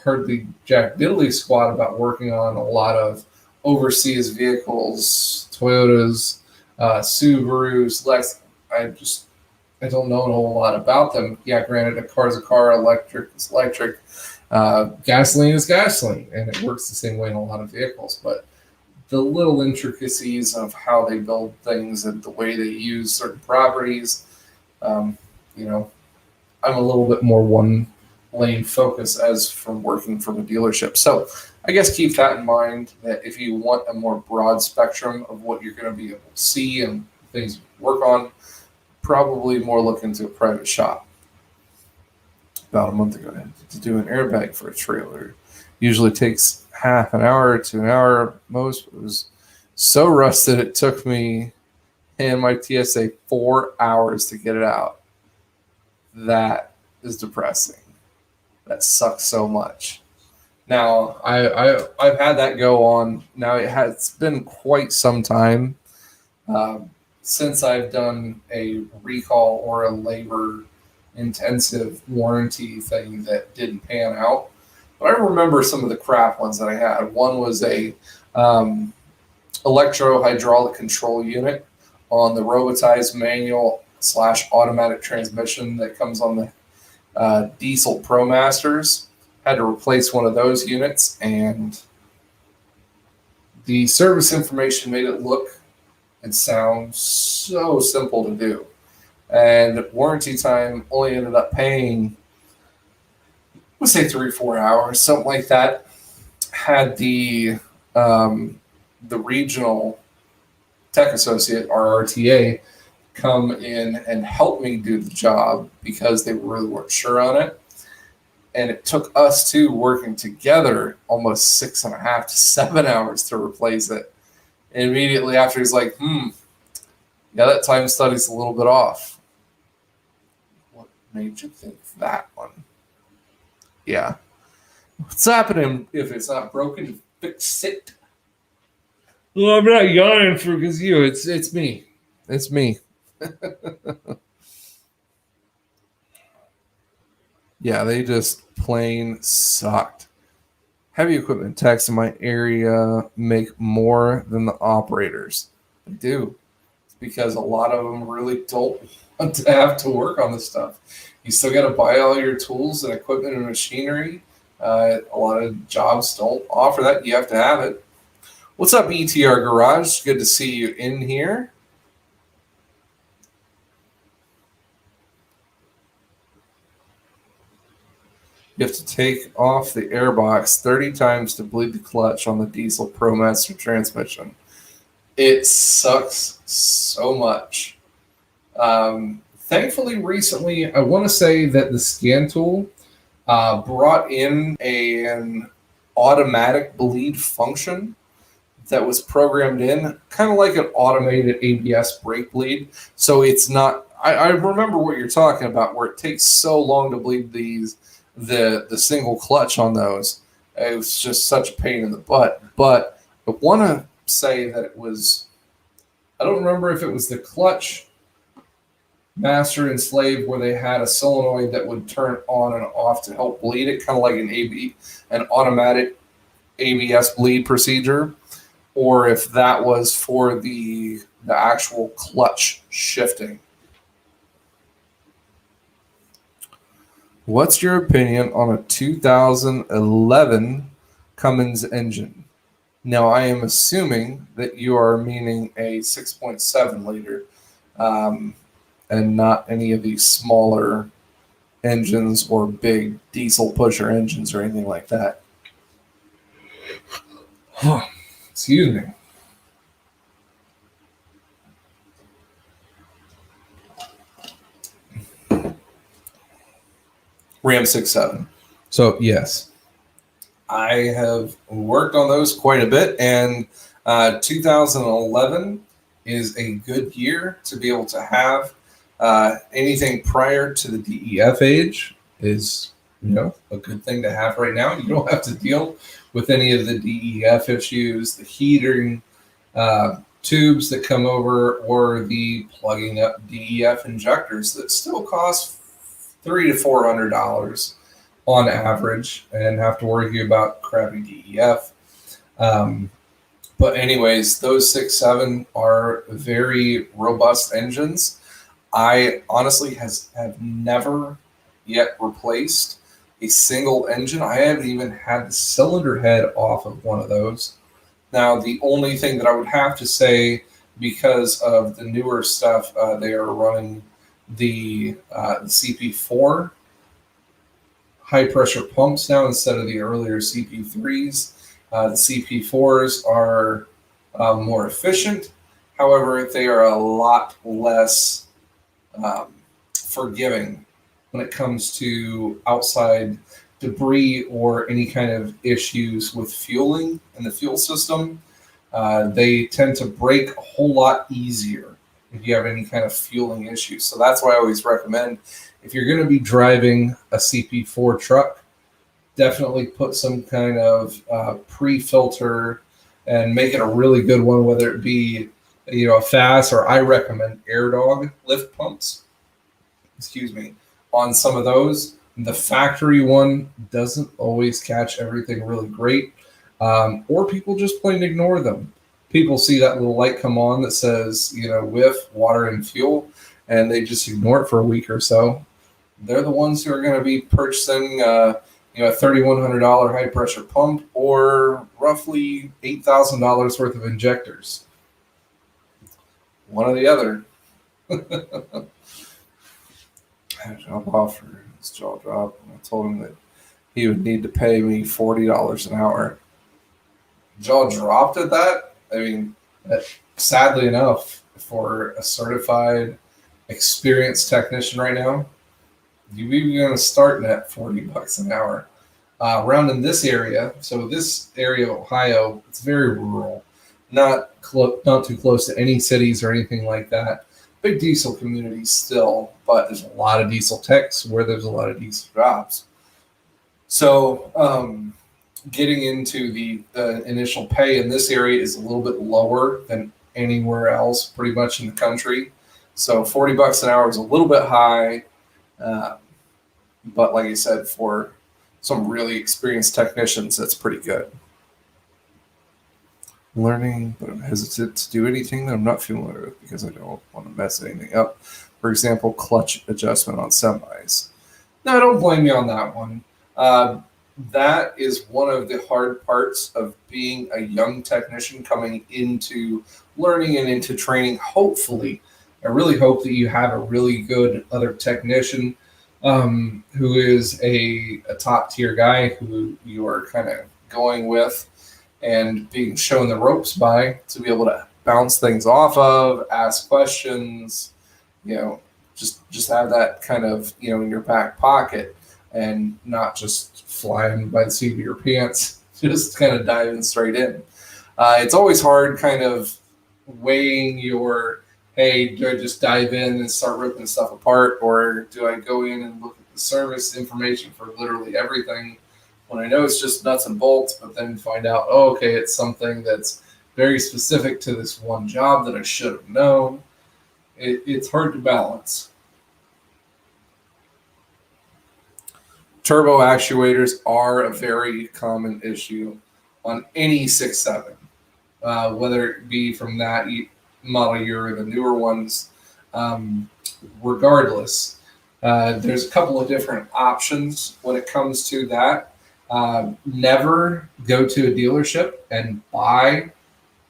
Speaker 1: hardly jack diddly squat about working on a lot of overseas vehicles, Toyotas, Subarus, Lex. I don't know a whole lot about them. Yeah, granted, a car's a car, electric is electric. Gasoline is gasoline, and it works the same way in a lot of vehicles. But the little intricacies of how they build things and the way they use certain properties, I'm a little bit more one lane focus as from working from a dealership. So I guess keep that in mind, that if you want a more broad spectrum of what you're going to be able to see and things you work on, probably more look into a private shop. About a month ago, I had to do an airbag for a trailer. Usually takes half an hour to an hour most. It was so rusted it took me and my TSA 4 hours to get it out. That is depressing. That sucks so much. Now I've had that go on. Now it's been quite some time since I've done a recall or a labor intensive warranty thing that didn't pan out. But I remember some of the crap ones that I had. One was a electro hydraulic control unit on the robotized manual / automatic transmission that comes on the diesel ProMasters. Had to replace one of those units, and the service information made it look and sound so simple to do. And warranty time only ended up paying, let's say 3-4 hours, something like that. Had the regional tech associate, our RTA, come in and help me do the job because they really weren't sure on it. And it took us two working together almost 6.5 to 7 hours to replace it. And immediately after, he's like, yeah, that time study's a little bit off. What made you think that one? Yeah. What's happening? If it's not broken, fix it. Well, I'm not yawning because you. It's me. It's me. Yeah, they just plain sucked. Heavy equipment techs in my area make more than the operators. They do. It's because a lot of them really don't want to have to work on this stuff. You still got to buy all your tools and equipment and machinery. A lot of jobs don't offer that. You have to have it. What's up, ETR Garage? Good to see you in here. You have to take off the airbox 30 times to bleed the clutch on the diesel ProMaster transmission. It sucks so much. Thankfully, recently, I want to say that the scan tool brought in an automatic bleed function that was programmed in, kind of like an automated ABS brake bleed. So it's not, I remember what you're talking about, where it takes so long to bleed the single clutch on those. It was just such a pain in the butt. But I want to say that it was, I don't remember if it was the clutch master and slave where they had a solenoid that would turn on and off to help bleed it, kind of like an automatic ABS bleed procedure, or if that was for the actual clutch shifting. What's your opinion on a 2011 Cummins engine? Now, I am assuming that you are meaning a 6.7 liter and not any of these smaller engines or big diesel pusher engines or anything like that. Excuse me. Ram 6.7. So, yes, I have worked on those quite a bit, and 2011 is a good year to be able to have. Anything prior to the DEF age is, a good thing to have right now. You don't have to deal with any of the DEF issues, the heating tubes that come over, or the plugging up DEF injectors that still cost $300 to $400 on average, and have to worry about crappy DEF. But anyways, those 6.7 are very robust engines. I honestly have never yet replaced a single engine. I haven't even had the cylinder head off of one of those. Now, the only thing that I would have to say, because of the newer stuff, they are running the CP4 high pressure pumps now instead of the earlier CP3s. The CP4s are more efficient. However, they are a lot less forgiving when it comes to outside debris or any kind of issues with fueling in the fuel system. They tend to break a whole lot easier if you have any kind of fueling issues. So that's why I always recommend, if you're going to be driving a CP4 truck, definitely put some kind of pre-filter and make it a really good one, whether it be a fast, or I recommend Air Dog lift pumps, on some of those. The factory one doesn't always catch everything really great, or people just plain ignore them. People see that little light come on that says, whiff, water and fuel, and they just ignore it for a week or so. They're the ones who are going to be purchasing, a $3,100 high pressure pump or roughly $8,000 worth of injectors. One or the other. I had a job offer. His jaw dropped. I told him that he would need to pay me $40 an hour. Jaw dropped at that. I mean, sadly enough, for a certified, experienced technician right now, you're even going to start at $40 an hour. Around in this area, so this area of Ohio, it's very rural, not too close to any cities or anything like that. Big diesel communities still, but there's a lot of diesel techs where there's a lot of diesel jobs. So getting into the initial pay in this area is a little bit lower than anywhere else pretty much in the country. So $40 an hour is a little bit high. But like I said, for some really experienced technicians, that's pretty good. Learning, but I'm hesitant to do anything that I'm not familiar with because I don't want to mess anything up. For example, clutch adjustment on semis. No, don't blame me on that one. That is one of the hard parts of being a young technician coming into learning and into training. Hopefully, I really hope that you have a really good other technician who is a top tier guy who you are kind of going with and being shown the ropes by, to be able to bounce things off of, ask questions, just have that kind of, in your back pocket and not just flying by the seat of your pants, just kind of diving straight in. It's always hard kind of weighing your, hey, do I just dive in and start ripping stuff apart, or do I go in and look at the service information for literally everything when I know it's just nuts and bolts, but then find out, okay, it's something that's very specific to this one job that I should have known. It's hard to balance. Turbo actuators are a very common issue on any 6.7, whether it be from that model year or the newer ones. Regardless, there's a couple of different options when it comes to that. Never go to a dealership and buy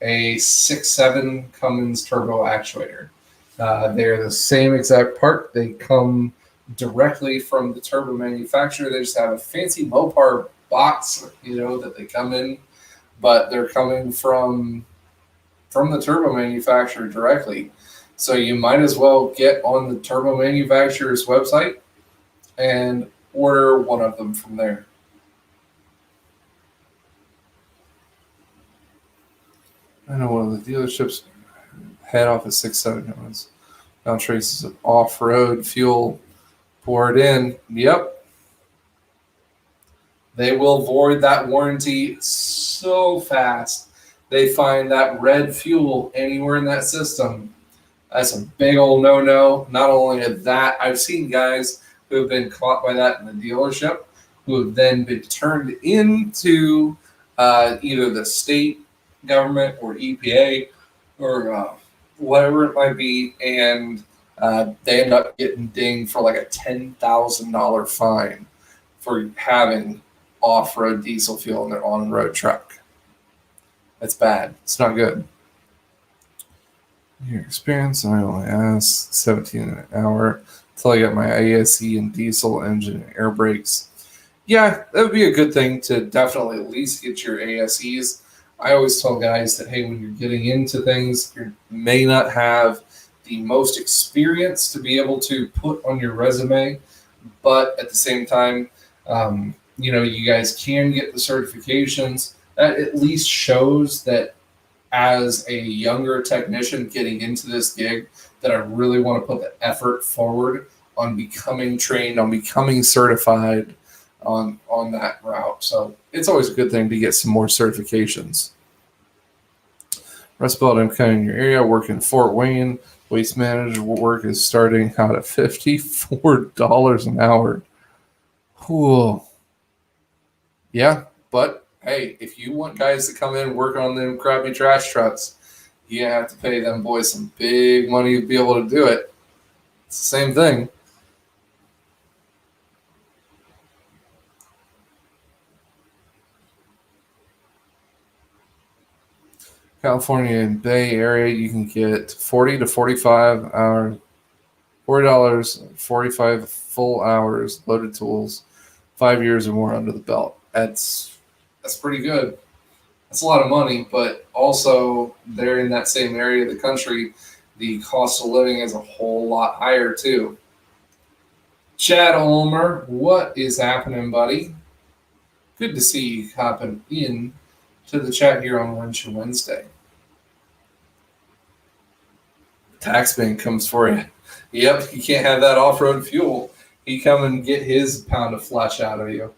Speaker 1: a 6.7 Cummins turbo actuator. They're the same exact part. They come directly from the turbo manufacturer. They just have a fancy Mopar box, that they come in, but they're coming from the turbo manufacturer directly. So you might as well get on the turbo manufacturer's website and order one of them from there. I know one of the dealerships head off at 6.7 found traces of off-road fuel poured in. Yep. They will void that warranty so fast. They find that red fuel anywhere in that system. That's a big old no-no. Not only that, I've seen guys who have been caught by that in the dealership who have then been turned into either the state government or EPA or whatever it might be, and they end up getting dinged for like a $10,000 fine for having off-road diesel fuel in their on-road truck. That's bad. It's not good. Your experience, I only asked 17 an hour until I got my ASE and diesel engine and air brakes. Yeah, that would be a good thing to definitely at least get your ASEs. I always tell guys that, hey, when you're getting into things, you may not have the most experience to be able to put on your resume, but at the same time, you guys can get the certifications. That at least shows that as a younger technician getting into this gig, that I really want to put the effort forward on becoming trained, on becoming certified on that route. So it's always a good thing to get some more certifications. Rustbelt, I'm kind of in your area, work in Fort Wayne. Waste manager work is starting out at $54 an hour. Cool. Yeah, but hey, if you want guys to come in and work on them crappy trash trucks, you have to pay them boys some big money to be able to do it. It's the same thing. California and Bay Area, you can get 40 to 45 hours, $40, 45 full hours, loaded tools, 5 years or more under the belt. That's pretty good. That's a lot of money, but also they're in that same area of the country. The cost of living is a whole lot higher too. Chad Ulmer, what is happening, buddy? Good to see you hopping in to the chat here on Wrenchin Wednesday. Taxman comes for you. Yep, you can't have that off-road fuel. He come and get his pound of flesh out of you.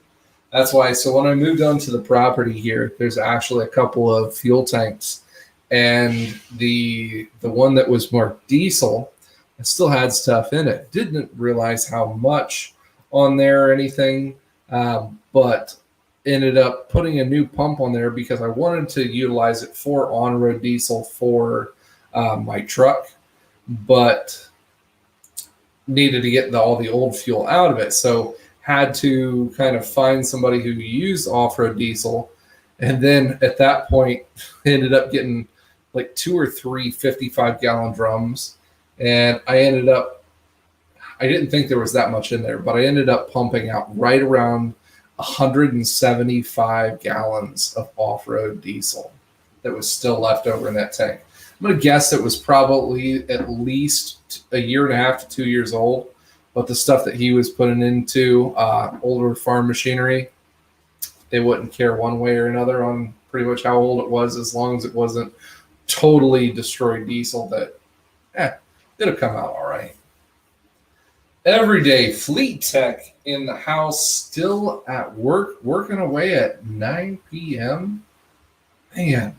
Speaker 1: That's why. So when I moved onto the property here, there's actually a couple of fuel tanks, and the one that was marked diesel, it still had stuff in it. Didn't realize how much on there or anything, but ended up putting a new pump on there because I wanted to utilize it for on-road diesel for my truck, but needed to get all the old fuel out of it. So had to kind of find somebody who used off-road diesel. And then at that point, ended up getting like 2 or 3 55-gallon drums. And I didn't think there was that much in there, but I ended up pumping out right around 175 gallons of off-road diesel that was still left over in that tank. I'm going to guess it was probably at least a year and a half to 2 years old. But the stuff that he was putting into older farm machinery, they wouldn't care one way or another on pretty much how old it was, as long as it wasn't totally destroyed diesel. That it'll come out all right. Everyday Fleet Tech in the house, still at work, working away at 9 p.m. Man,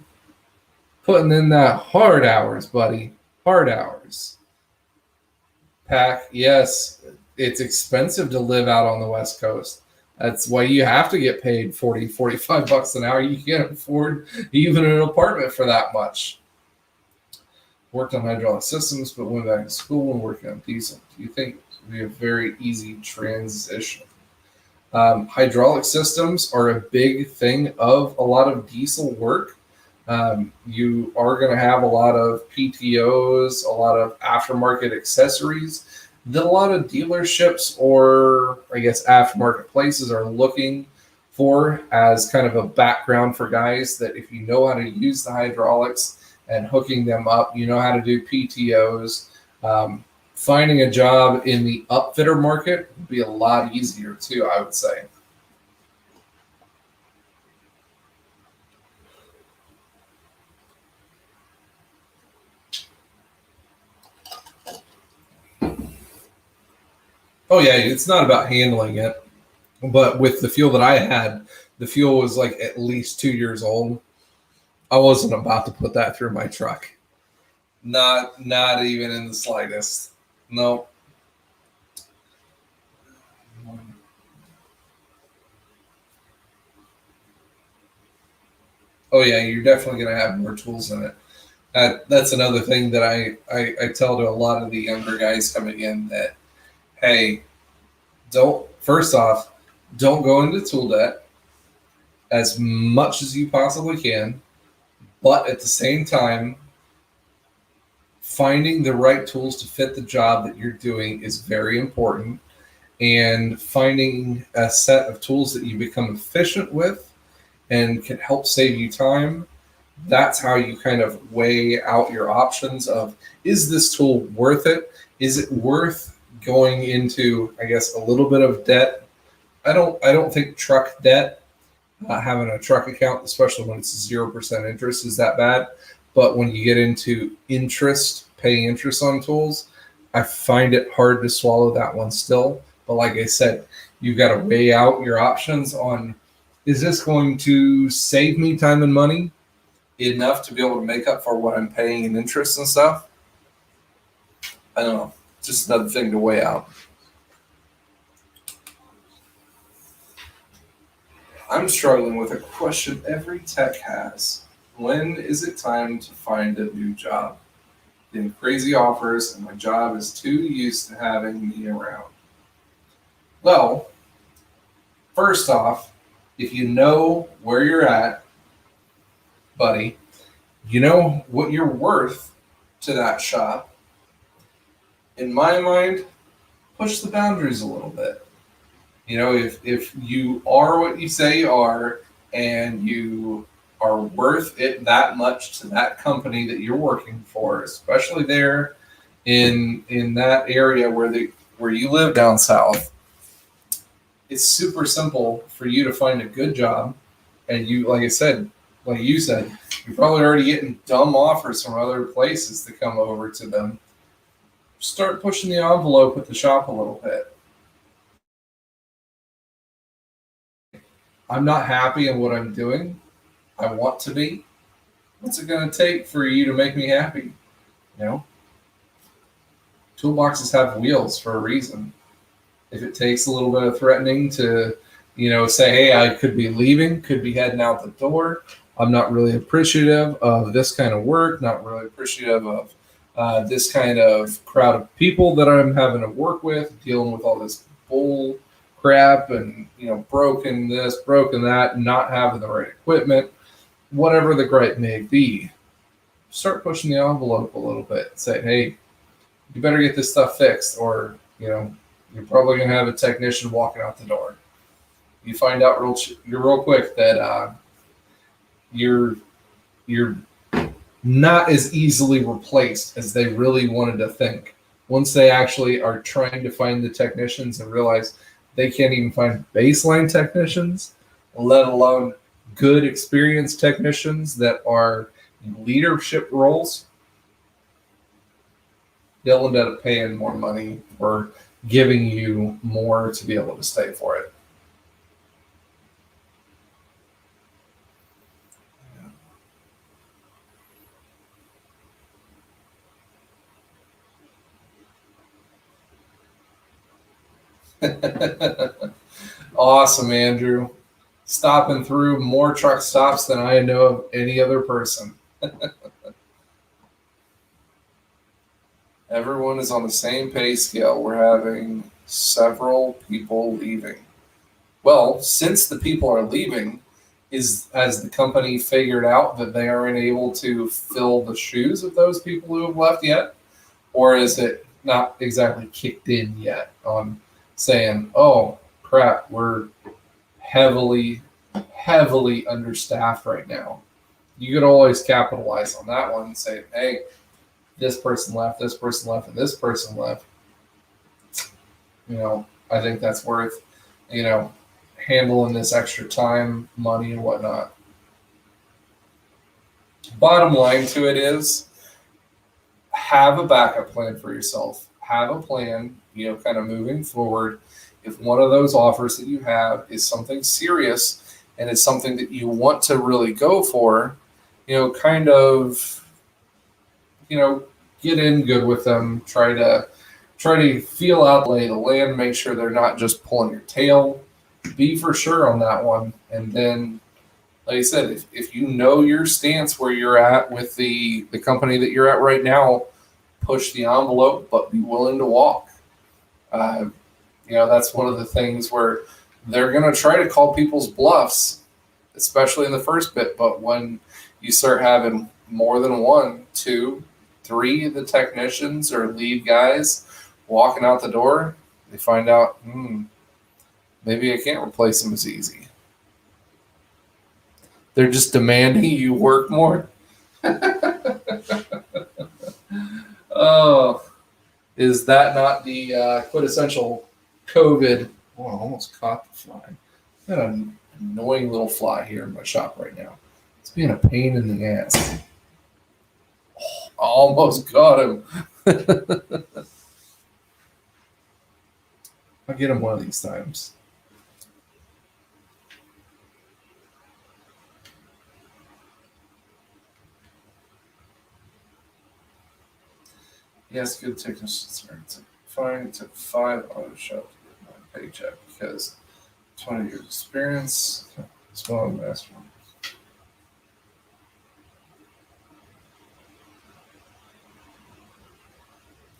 Speaker 1: putting in that hard hours, buddy. Hard hours. Pack, yes, it's expensive to live out on the West Coast. That's why you have to get paid 40, 45 bucks an hour. You can't afford even an apartment for that much. Worked on hydraulic systems, but went back to school and working on diesel. Do you think it'd be a very easy transition? Hydraulic systems are a big thing of a lot of diesel work. You are going to have a lot of PTOs, a lot of aftermarket accessories that a lot of dealerships, or I guess aftermarket places, are looking for as kind of a background for guys that if you know how to use the hydraulics and hooking them up, you know how to do PTOs. Finding a job in the upfitter market would be a lot easier too, I would say. Oh yeah, it's not about handling it, but with the fuel that I had, the fuel was like at least 2 years old. I wasn't about to put that through my truck. Not even in the slightest. No. Oh yeah, you're definitely going to have more tools in it. That's another thing that I tell to a lot of the younger guys coming in that, hey, first off, don't go into tool debt as much as you possibly can, but at the same time, finding the right tools to fit the job that you're doing is very important. and finding a set of tools that you become efficient with and can help save you time. That's how you kind of weigh out your options of, is this tool worth it? Is it worth going into, I guess, a little bit of debt? I don't think truck debt, having a truck account, especially when it's 0% interest, is that bad. But when you get into paying interest on tools, I find it hard to swallow that one still. But like I said, you've got to weigh out your options on, is this going to save me time and money enough to be able to make up for what I'm paying in interest and stuff? I don't know. Just another thing to weigh out. I'm struggling with a question every tech has. When is it time to find a new job? Getting crazy offers, and my job is too used to having me around. Well, first off, if you know where you're at, buddy, you know what you're worth to that shop. In my mind, push the boundaries a little bit. If you are what you say you are, and you are worth it that much to that company that you're working for, especially there in that area where you live down south, it's super simple for you to find a good job. And like you said, you're probably already getting dumb offers from other places to come over to them. Start pushing the envelope with the shop a little bit. I'm not happy in what I'm doing. I want to be. What's it going to take for you to make me happy? Toolboxes have wheels for a reason. If it takes a little bit of threatening to, say, hey, I could be leaving, could be heading out the door. I'm not really appreciative of this kind of work, not really appreciative of this kind of crowd of people that I'm having to work with, dealing with all this bull crap and, broken this, broken that, not having the right equipment, whatever the gripe may be. Start pushing the envelope a little bit. Say, hey, you better get this stuff fixed, or, you're probably going to have a technician walking out the door. You find out real quick that you're not as easily replaced as they really wanted to think. Once they actually are trying to find the technicians and realize they can't even find baseline technicians, let alone good experienced technicians that are in leadership roles, they'll end up paying more money or giving you more to be able to stay for it. Awesome, Andrew. Stopping through more truck stops than I know of any other person. Everyone is on the same pay scale. We're having several people leaving. Well, since the people are leaving, has the company figured out that they aren't able to fill the shoes of those people who have left yet? Or is it not exactly kicked in yet on saying, oh, crap, we're heavily understaffed right now? You could always capitalize on that one and say, hey, this person left, and this person left. I think that's worth, handling this extra time, money, and whatnot. Bottom line to it is, have a backup plan for yourself. Have a plan, kind of moving forward. If one of those offers that you have is something serious and it's something that you want to really go for, kind of, get in good with them. Try to feel out the lay of the land. Make sure they're not just pulling your tail. Be for sure on that one. And then, like I said, if you know your stance where you're at with the company that you're at right now, push the envelope, but be willing to walk. That's one of the things where they're going to try to call people's bluffs, especially in the first bit. But when you start having more than 1, 2, 3 of the technicians or lead guys walking out the door, They find out, maybe I can't replace them as easy. They're just demanding you work more. Oh, is that not the quintessential COVID? Oh, I almost caught the fly. I've got an annoying little fly here in my shop right now. It's being a pain in the ass. Oh, almost got him. I'll get him one of these times. Yes, good technicians. It's fine. It took 5 auto shop to get my paycheck because 20 years experience. Small master.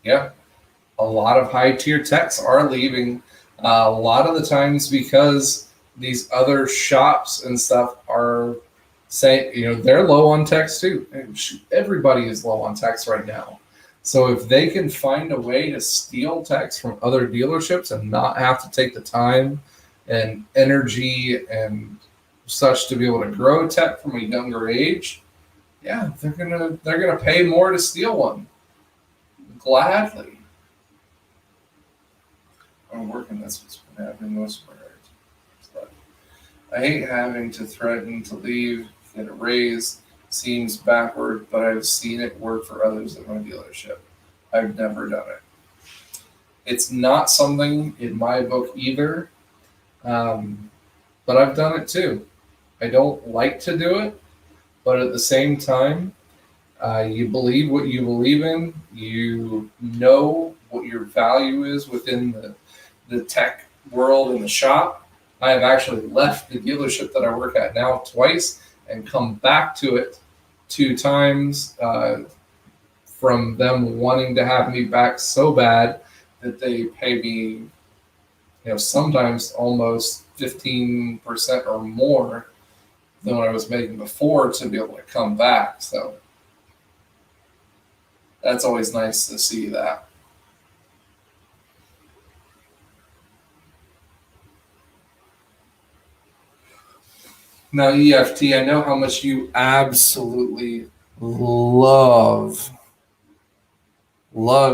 Speaker 1: Yeah, a lot of high tier techs are leaving. A lot of the times because these other shops and stuff are saying, they're low on techs too. Everybody is low on techs right now. So if they can find a way to steal techs from other dealerships and not have to take the time and energy and such to be able to grow tech from a younger age, yeah, they're gonna pay more to steal one. Gladly. I'm working. That's what's been happening most of my life. But I hate having to threaten to leave, get a raise. Seems backward, but I've seen it work for others at my dealership. I've never done it. It's not something in my book either, but I've done it too. I don't like to do it, but at the same time, you believe what you believe in. You know what your value is within the tech world in the shop. I have actually left the dealership that I work at now twice and come back to it 2 times from them wanting to have me back so bad that they pay me, sometimes almost 15% or more than what I was making before to be able to come back. So that's always nice to see that. Now, EFT, I know how much you absolutely love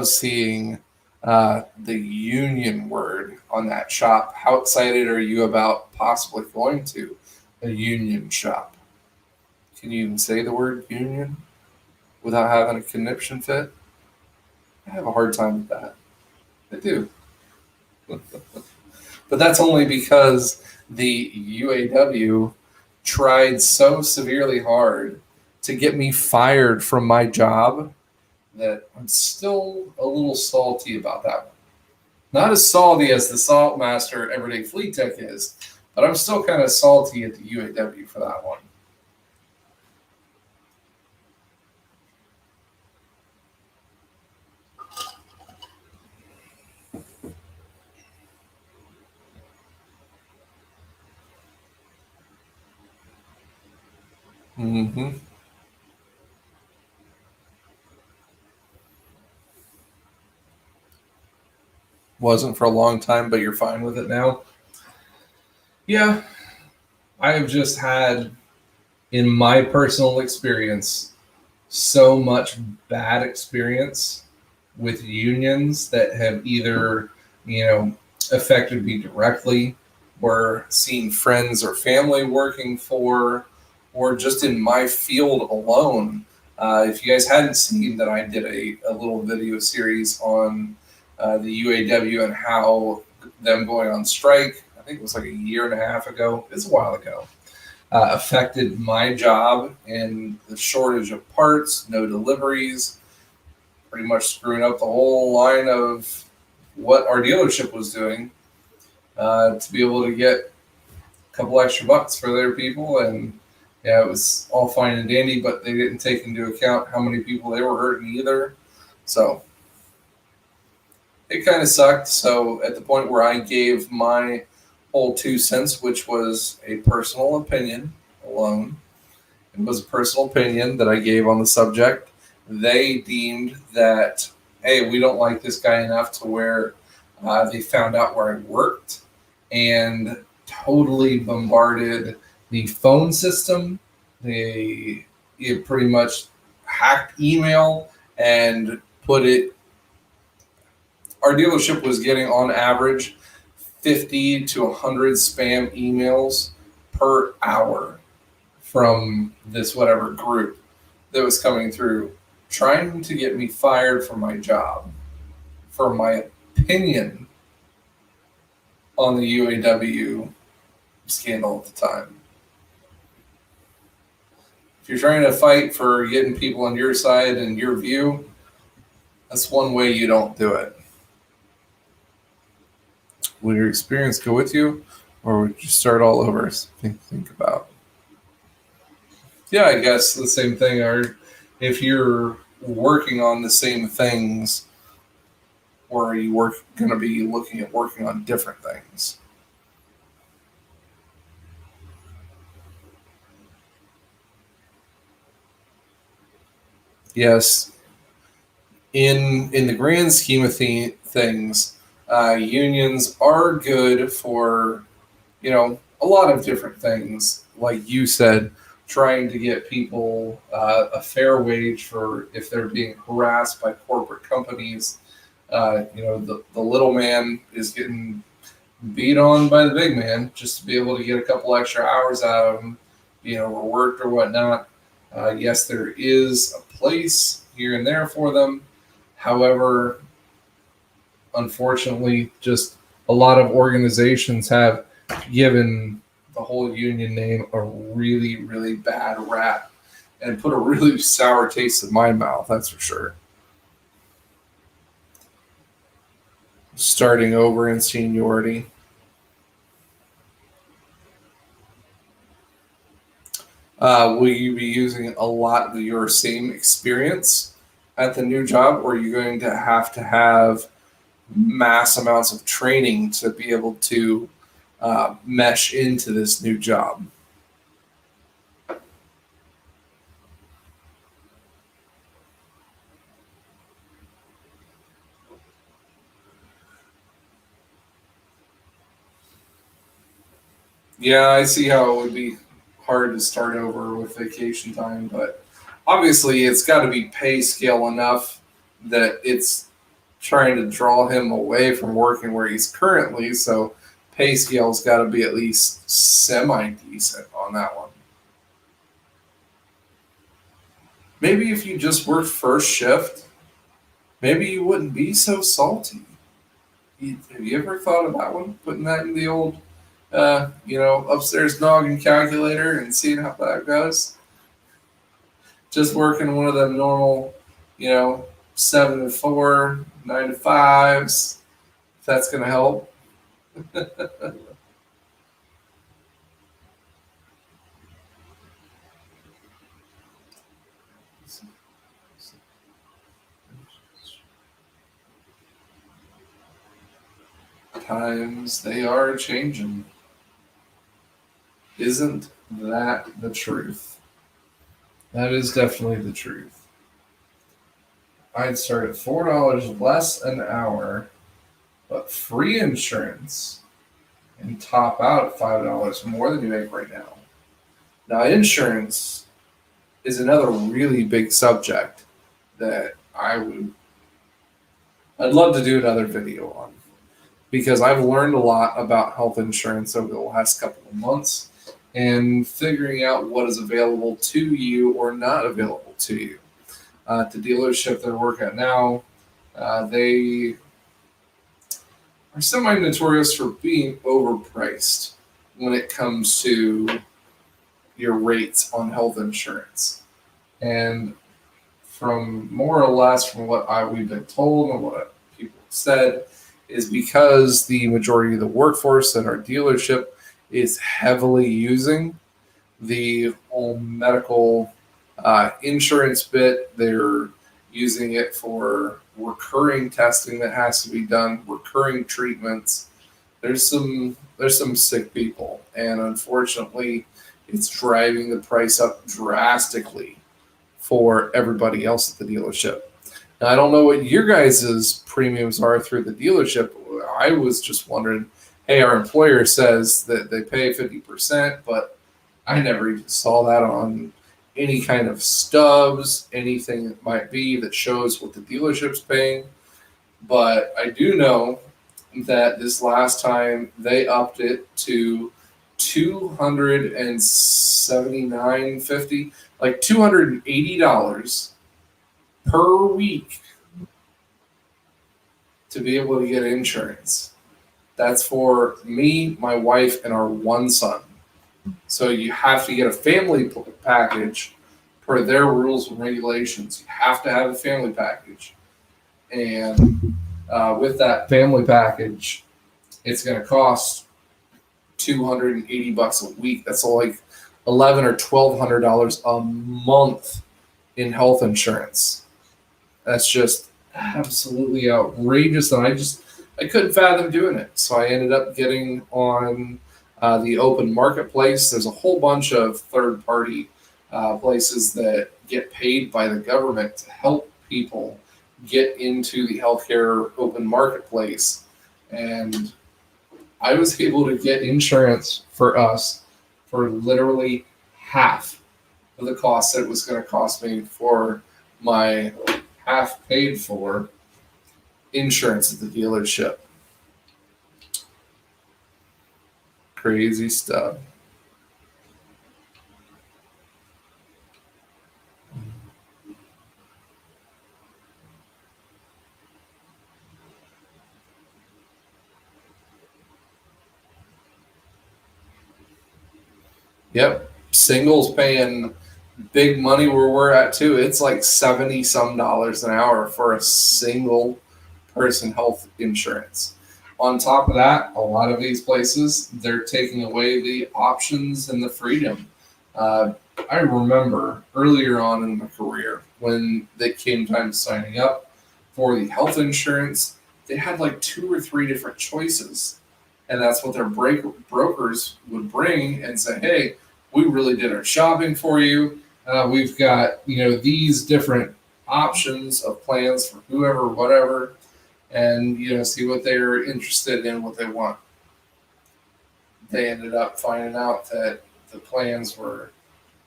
Speaker 1: seeing the union word on that shop. How excited are you about possibly going to a union shop? Can you even say the word union without having a conniption fit? I have a hard time with that. I do. But that's only because the UAW tried so severely hard to get me fired from my job that I'm still a little salty about that one. Not as salty as the Salt Master Everyday Fleet Tech is, but I'm still kind of salty at the UAW for that one. Mm-hmm. Wasn't for a long time, but you're fine with it now? Yeah. I have just had, in my personal experience, so much bad experience with unions that have either, affected me directly or seen friends or family working for, or just in my field alone. If you guys hadn't seen that, I did a little video series on the UAW and how them going on strike, I think it was like a year and a half ago, it's a while ago, affected my job and the shortage of parts, no deliveries, pretty much screwing up the whole line of what our dealership was doing to be able to get a couple extra bucks for their people. And yeah, it was all fine and dandy, but they didn't take into account how many people they were hurting either. So it kind of sucked. So at the point where I gave my whole 2 cents, which was a personal opinion alone, it was a personal opinion that I gave on the subject, they deemed that, hey, we don't like this guy enough to where They found out where I worked and totally bombarded the phone system. They it pretty much hacked email and put it. Our dealership was getting on average 50 to 100 spam emails per hour from this whatever group that was coming through, trying to get me fired from my job for my opinion on the UAW scandal at the time. If you're trying to fight for getting people on your side and your view, that's one way you don't do it. Will your experience go with you, or would you start all over? Think about. Yeah, I guess the same thing. Or if you're working on the same things, or are you going to be looking at working on different things? Yes, in the grand scheme of things, unions are good for a lot of different things. Like you said, trying to get people a fair wage for if they're being harassed by corporate companies. The little man is getting beat on by the big man just to be able to get a couple extra hours out of him, or worked or whatnot. Yes, there is a place here and there for them. However, unfortunately, just a lot of organizations have given the whole union name a really, really bad rap and put a really sour taste in my mouth, that's for sure. Starting over in seniority. Will you be using a lot of your same experience at the new job, or are you going to have mass amounts of training to be able to mesh into this new job? Yeah, I see how it would be hard to start over with vacation time, but obviously it's got to be pay scale enough that it's trying to draw him away from working where he's currently. So pay scale's got to be at least semi decent on that one. Maybe if you just worked first shift, maybe you wouldn't be so salty. Have you ever thought of that one? Putting that in the old, upstairs noggin calculator and seeing how that goes? Just working one of them normal, 7 to 4, 9 to 5s. If that's going to help. Times they are changing. Isn't that the truth? That is definitely the truth. I'd start at $4 less an hour, but free insurance, and top out at $5 more than you make right now. Now, insurance is another really big subject that I'd love to do another video on, because I've learned a lot about health insurance over the last couple of months and figuring out what is available to you or not available to you. At the dealership that I work at now, they are semi-notorious for being overpriced when it comes to your rates on health insurance. And from more or less from what we've been told and what people have said, is because the majority of the workforce at our dealership is heavily using the whole medical insurance bit. They're using it for recurring testing that has to be done, recurring treatments. There's some sick people, and unfortunately, it's driving the price up drastically for everybody else at the dealership. Now, I don't know what your guys' premiums are through the dealership. I was just wondering, hey, our employer says that they pay 50%, but I never even saw that on any kind of stubs, anything that might be that shows what the dealership's paying. But I do know that this last time they upped it to $279.50, like $280 per week to be able to get insurance. That's for me, my wife, and our one son. So you have to get a family package per their rules and regulations. You have to have a family package. And with that family package, it's going to cost $280 a week. That's like $1,100 or $1,200 a month in health insurance. That's just absolutely outrageous, and I couldn't fathom doing it. So I ended up getting on the open marketplace. There's a whole bunch of third-party places that get paid by the government to help people get into the healthcare open marketplace, and I was able to get insurance for us for literally half of the cost that it was going to cost me for my half paid for insurance at the dealership. Crazy stuff. Yep. Singles paying big money where we're at too. It's like $70 some an hour for a single person health insurance. On top of that, a lot of these places, they're taking away the options and the freedom. I remember earlier on in my career when it came time to signing up for the health insurance, they had like 2 or 3 different choices. And that's what their brokers would bring and say, hey, we really did our shopping for you. We've got, these different options of plans for whoever, whatever, and, see what they're interested in, what they want. They ended up finding out that the plans were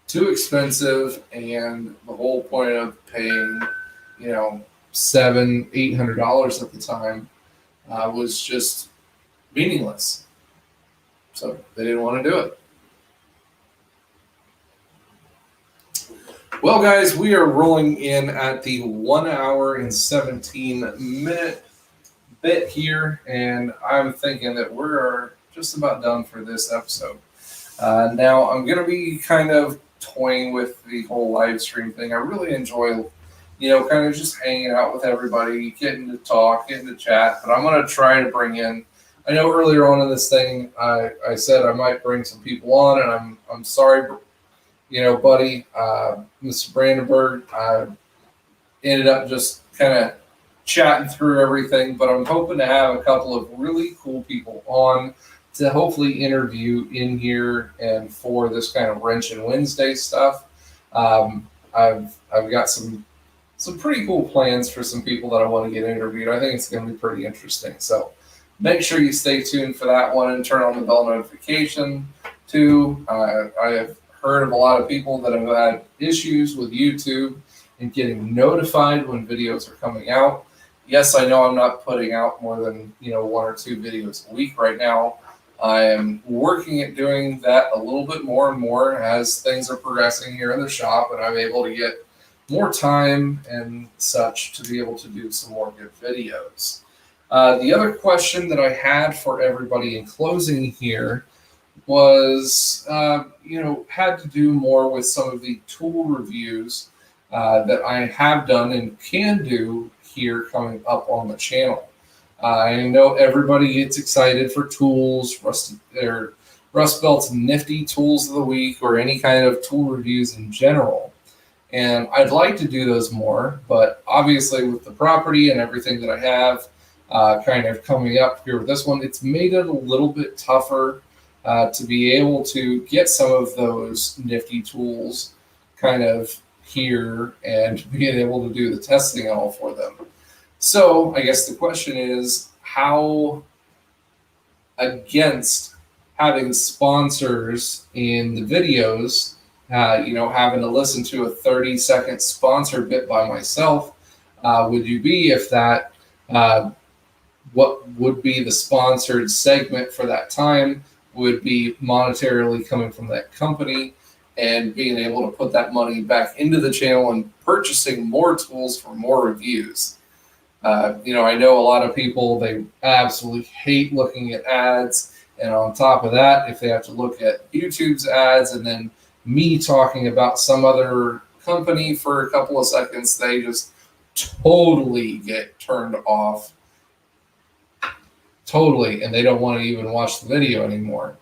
Speaker 1: too expensive, and the whole point of paying, $700-800 at the time was just meaningless. So they didn't want to do it. Well, guys, we are rolling in at the 1 hour and 17-minute bit here, and I'm thinking that we're just about done for this episode. Now, I'm going to be kind of toying with the whole live stream thing. I really enjoy, kind of just hanging out with everybody, getting to talk, getting to chat, but I'm going to try to bring in, I know earlier on in this thing, I said I might bring some people on, and I'm sorry, buddy, Mr. Brandenburg, I ended up just kind of chatting through everything, but I'm hoping to have a couple of really cool people on to hopefully interview in here and for this kind of Wrenchin Wednesday stuff. I've got some pretty cool plans for some people that I want to get interviewed. I think it's going to be pretty interesting. So make sure you stay tuned for that one and turn on the bell notification too. I have heard of a lot of people that have had issues with YouTube and getting notified when videos are coming out. Yes, I know I'm not putting out more than 1 or 2 videos a week right now. I am working at doing that a little bit more and more as things are progressing here in the shop, and I'm able to get more time and such to be able to do some more good videos. The other question that I had for everybody in closing here was, had to do more with some of the tool reviews that I have done and can do here coming up on the channel. I know everybody gets excited for tools, Rustbelt's nifty tools of the week, or any kind of tool reviews in general. And I'd like to do those more, but obviously with the property and everything that I have kind of coming up here with this one, it's made it a little bit tougher to be able to get some of those nifty tools kind of here and being able to do the testing and all for them. So I guess the question is, how against having sponsors in the videos, having to listen to a 30-second sponsor bit by myself, would you be if that, what would be the sponsored segment for that time would be monetarily coming from that company, and being able to put that money back into the channel and purchasing more tools for more reviews. I know a lot of people, they absolutely hate looking at ads. And on top of that, if they have to look at YouTube's ads and then me talking about some other company for a couple of seconds, they just totally get turned off. Totally. And they don't want to even watch the video anymore.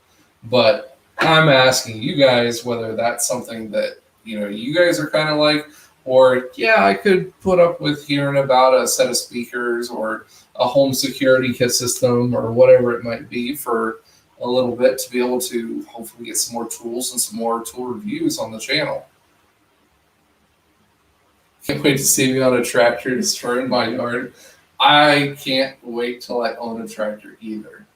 Speaker 1: But I'm asking you guys whether that's something that, you guys are kind of like, or yeah, I could put up with hearing about a set of speakers or a home security kit system or whatever it might be for a little bit to be able to hopefully get some more tools and some more tool reviews on the channel. Can't wait to see me on a tractor destroying my yard. I can't wait till I own a tractor either.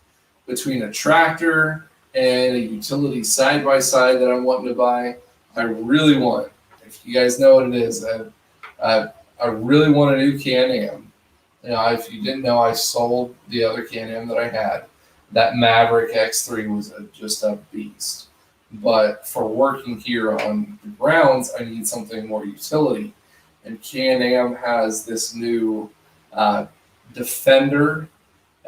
Speaker 1: Between a tractor and a utility side-by-side that I'm wanting to buy, I really want, if you guys know what it is, I really want a new Can-Am. If you didn't know, I sold the other Can-Am that I had. That Maverick X3 was just a beast. But for working here on the grounds, I need something more utility. And Can-Am has this new Defender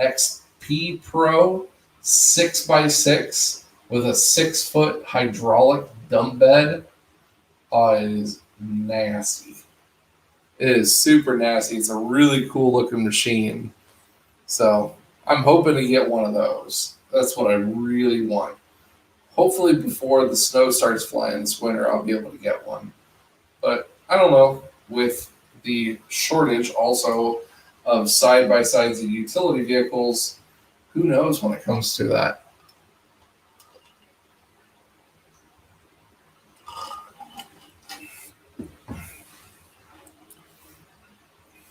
Speaker 1: XP Pro 6x6 with a 6-foot hydraulic dump bed. Oh, it is nasty. It is super nasty. It's a really cool looking machine. So I'm hoping to get one of those. That's what I really want. Hopefully before the snow starts flying this winter, I'll be able to get one. But I don't know. With the shortage also of side-by-sides and utility vehicles, who knows when it comes to that.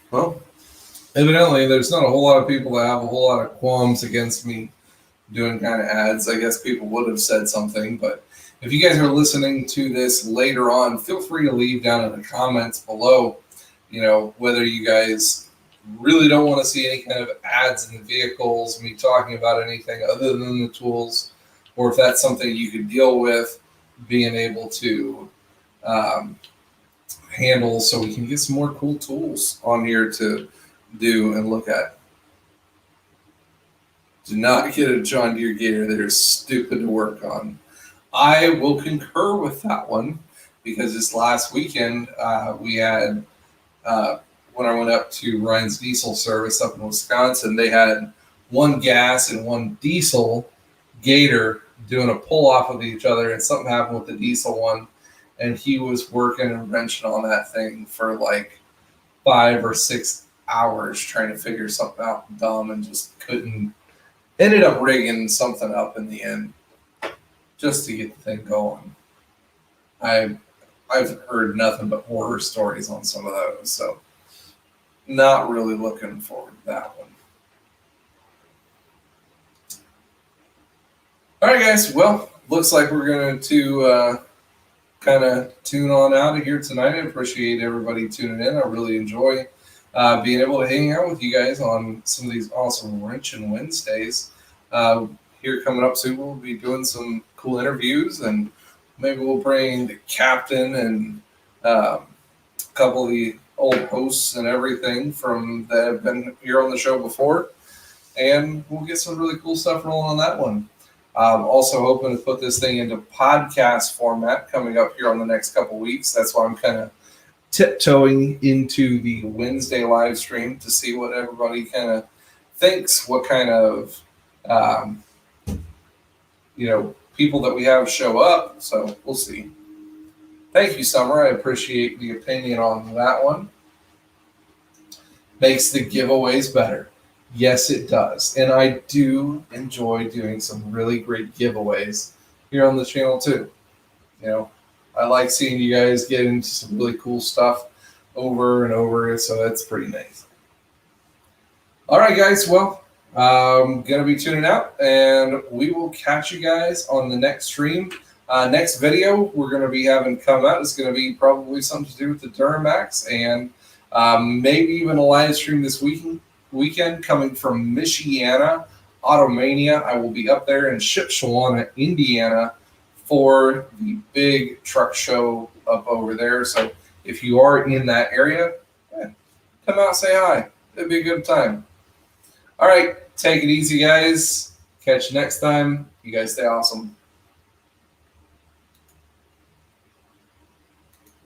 Speaker 1: Well, evidently, there's not a whole lot of people that have a whole lot of qualms against me doing kind of ads. I guess people would have said something, but if you guys are listening to this later on, feel free to leave down in the comments below, whether you guys really don't want to see any kind of ads in the vehicles, me talking about anything other than the tools, or if that's something you could deal with being able to handle so we can get some more cool tools on here to do and look at. Do not get a John Deere Gator. They're stupid to work on. I will concur with that one because this last weekend we had, when I went up to Ryan's diesel service up in Wisconsin, they had one gas and one diesel Gator doing a pull off of each other, and something happened with the diesel one, and he was working and wrenching on that thing for like 5 or 6 hours trying to figure something out dumb and just couldn't. Ended up rigging something up in the end just to get the thing going. I've heard nothing but horror stories on some of those, so not really looking forward to that one. All right, guys. Well, looks like we're going to kind of tune on out of here tonight. I appreciate everybody tuning in. I really enjoy being able to hang out with you guys on some of these awesome Wrenchin Wednesdays. Here coming up soon, we'll be doing some cool interviews, and maybe we'll bring the captain and a couple of the old hosts and everything from that have been here on the show before, and we'll get some really cool stuff rolling on that one. Also hoping to put this thing into podcast format coming up here on the next couple weeks. That's why I'm kind of tiptoeing into the Wednesday live stream to see what everybody kind of thinks, what kind of people that we have show up. So we'll see. Thank you, Summer. I appreciate the opinion on that one. Makes the giveaways better. Yes, it does. And I do enjoy doing some really great giveaways here on the channel too. I like seeing you guys get into some really cool stuff over and over, so that's pretty nice. All right, guys. Well, Gonna be tuning out, and we will catch you guys on the next stream. Next video we're gonna be having come out is gonna be probably something to do with the Duramax, and maybe even a live stream this weekend coming from Michiana Automania. I will be up there in Shipshewana, Indiana, for the big truck show up over there. So if you are in that area, come out, say hi. It'd be a good time. All right, take it easy, guys. Catch you next time. You guys stay awesome.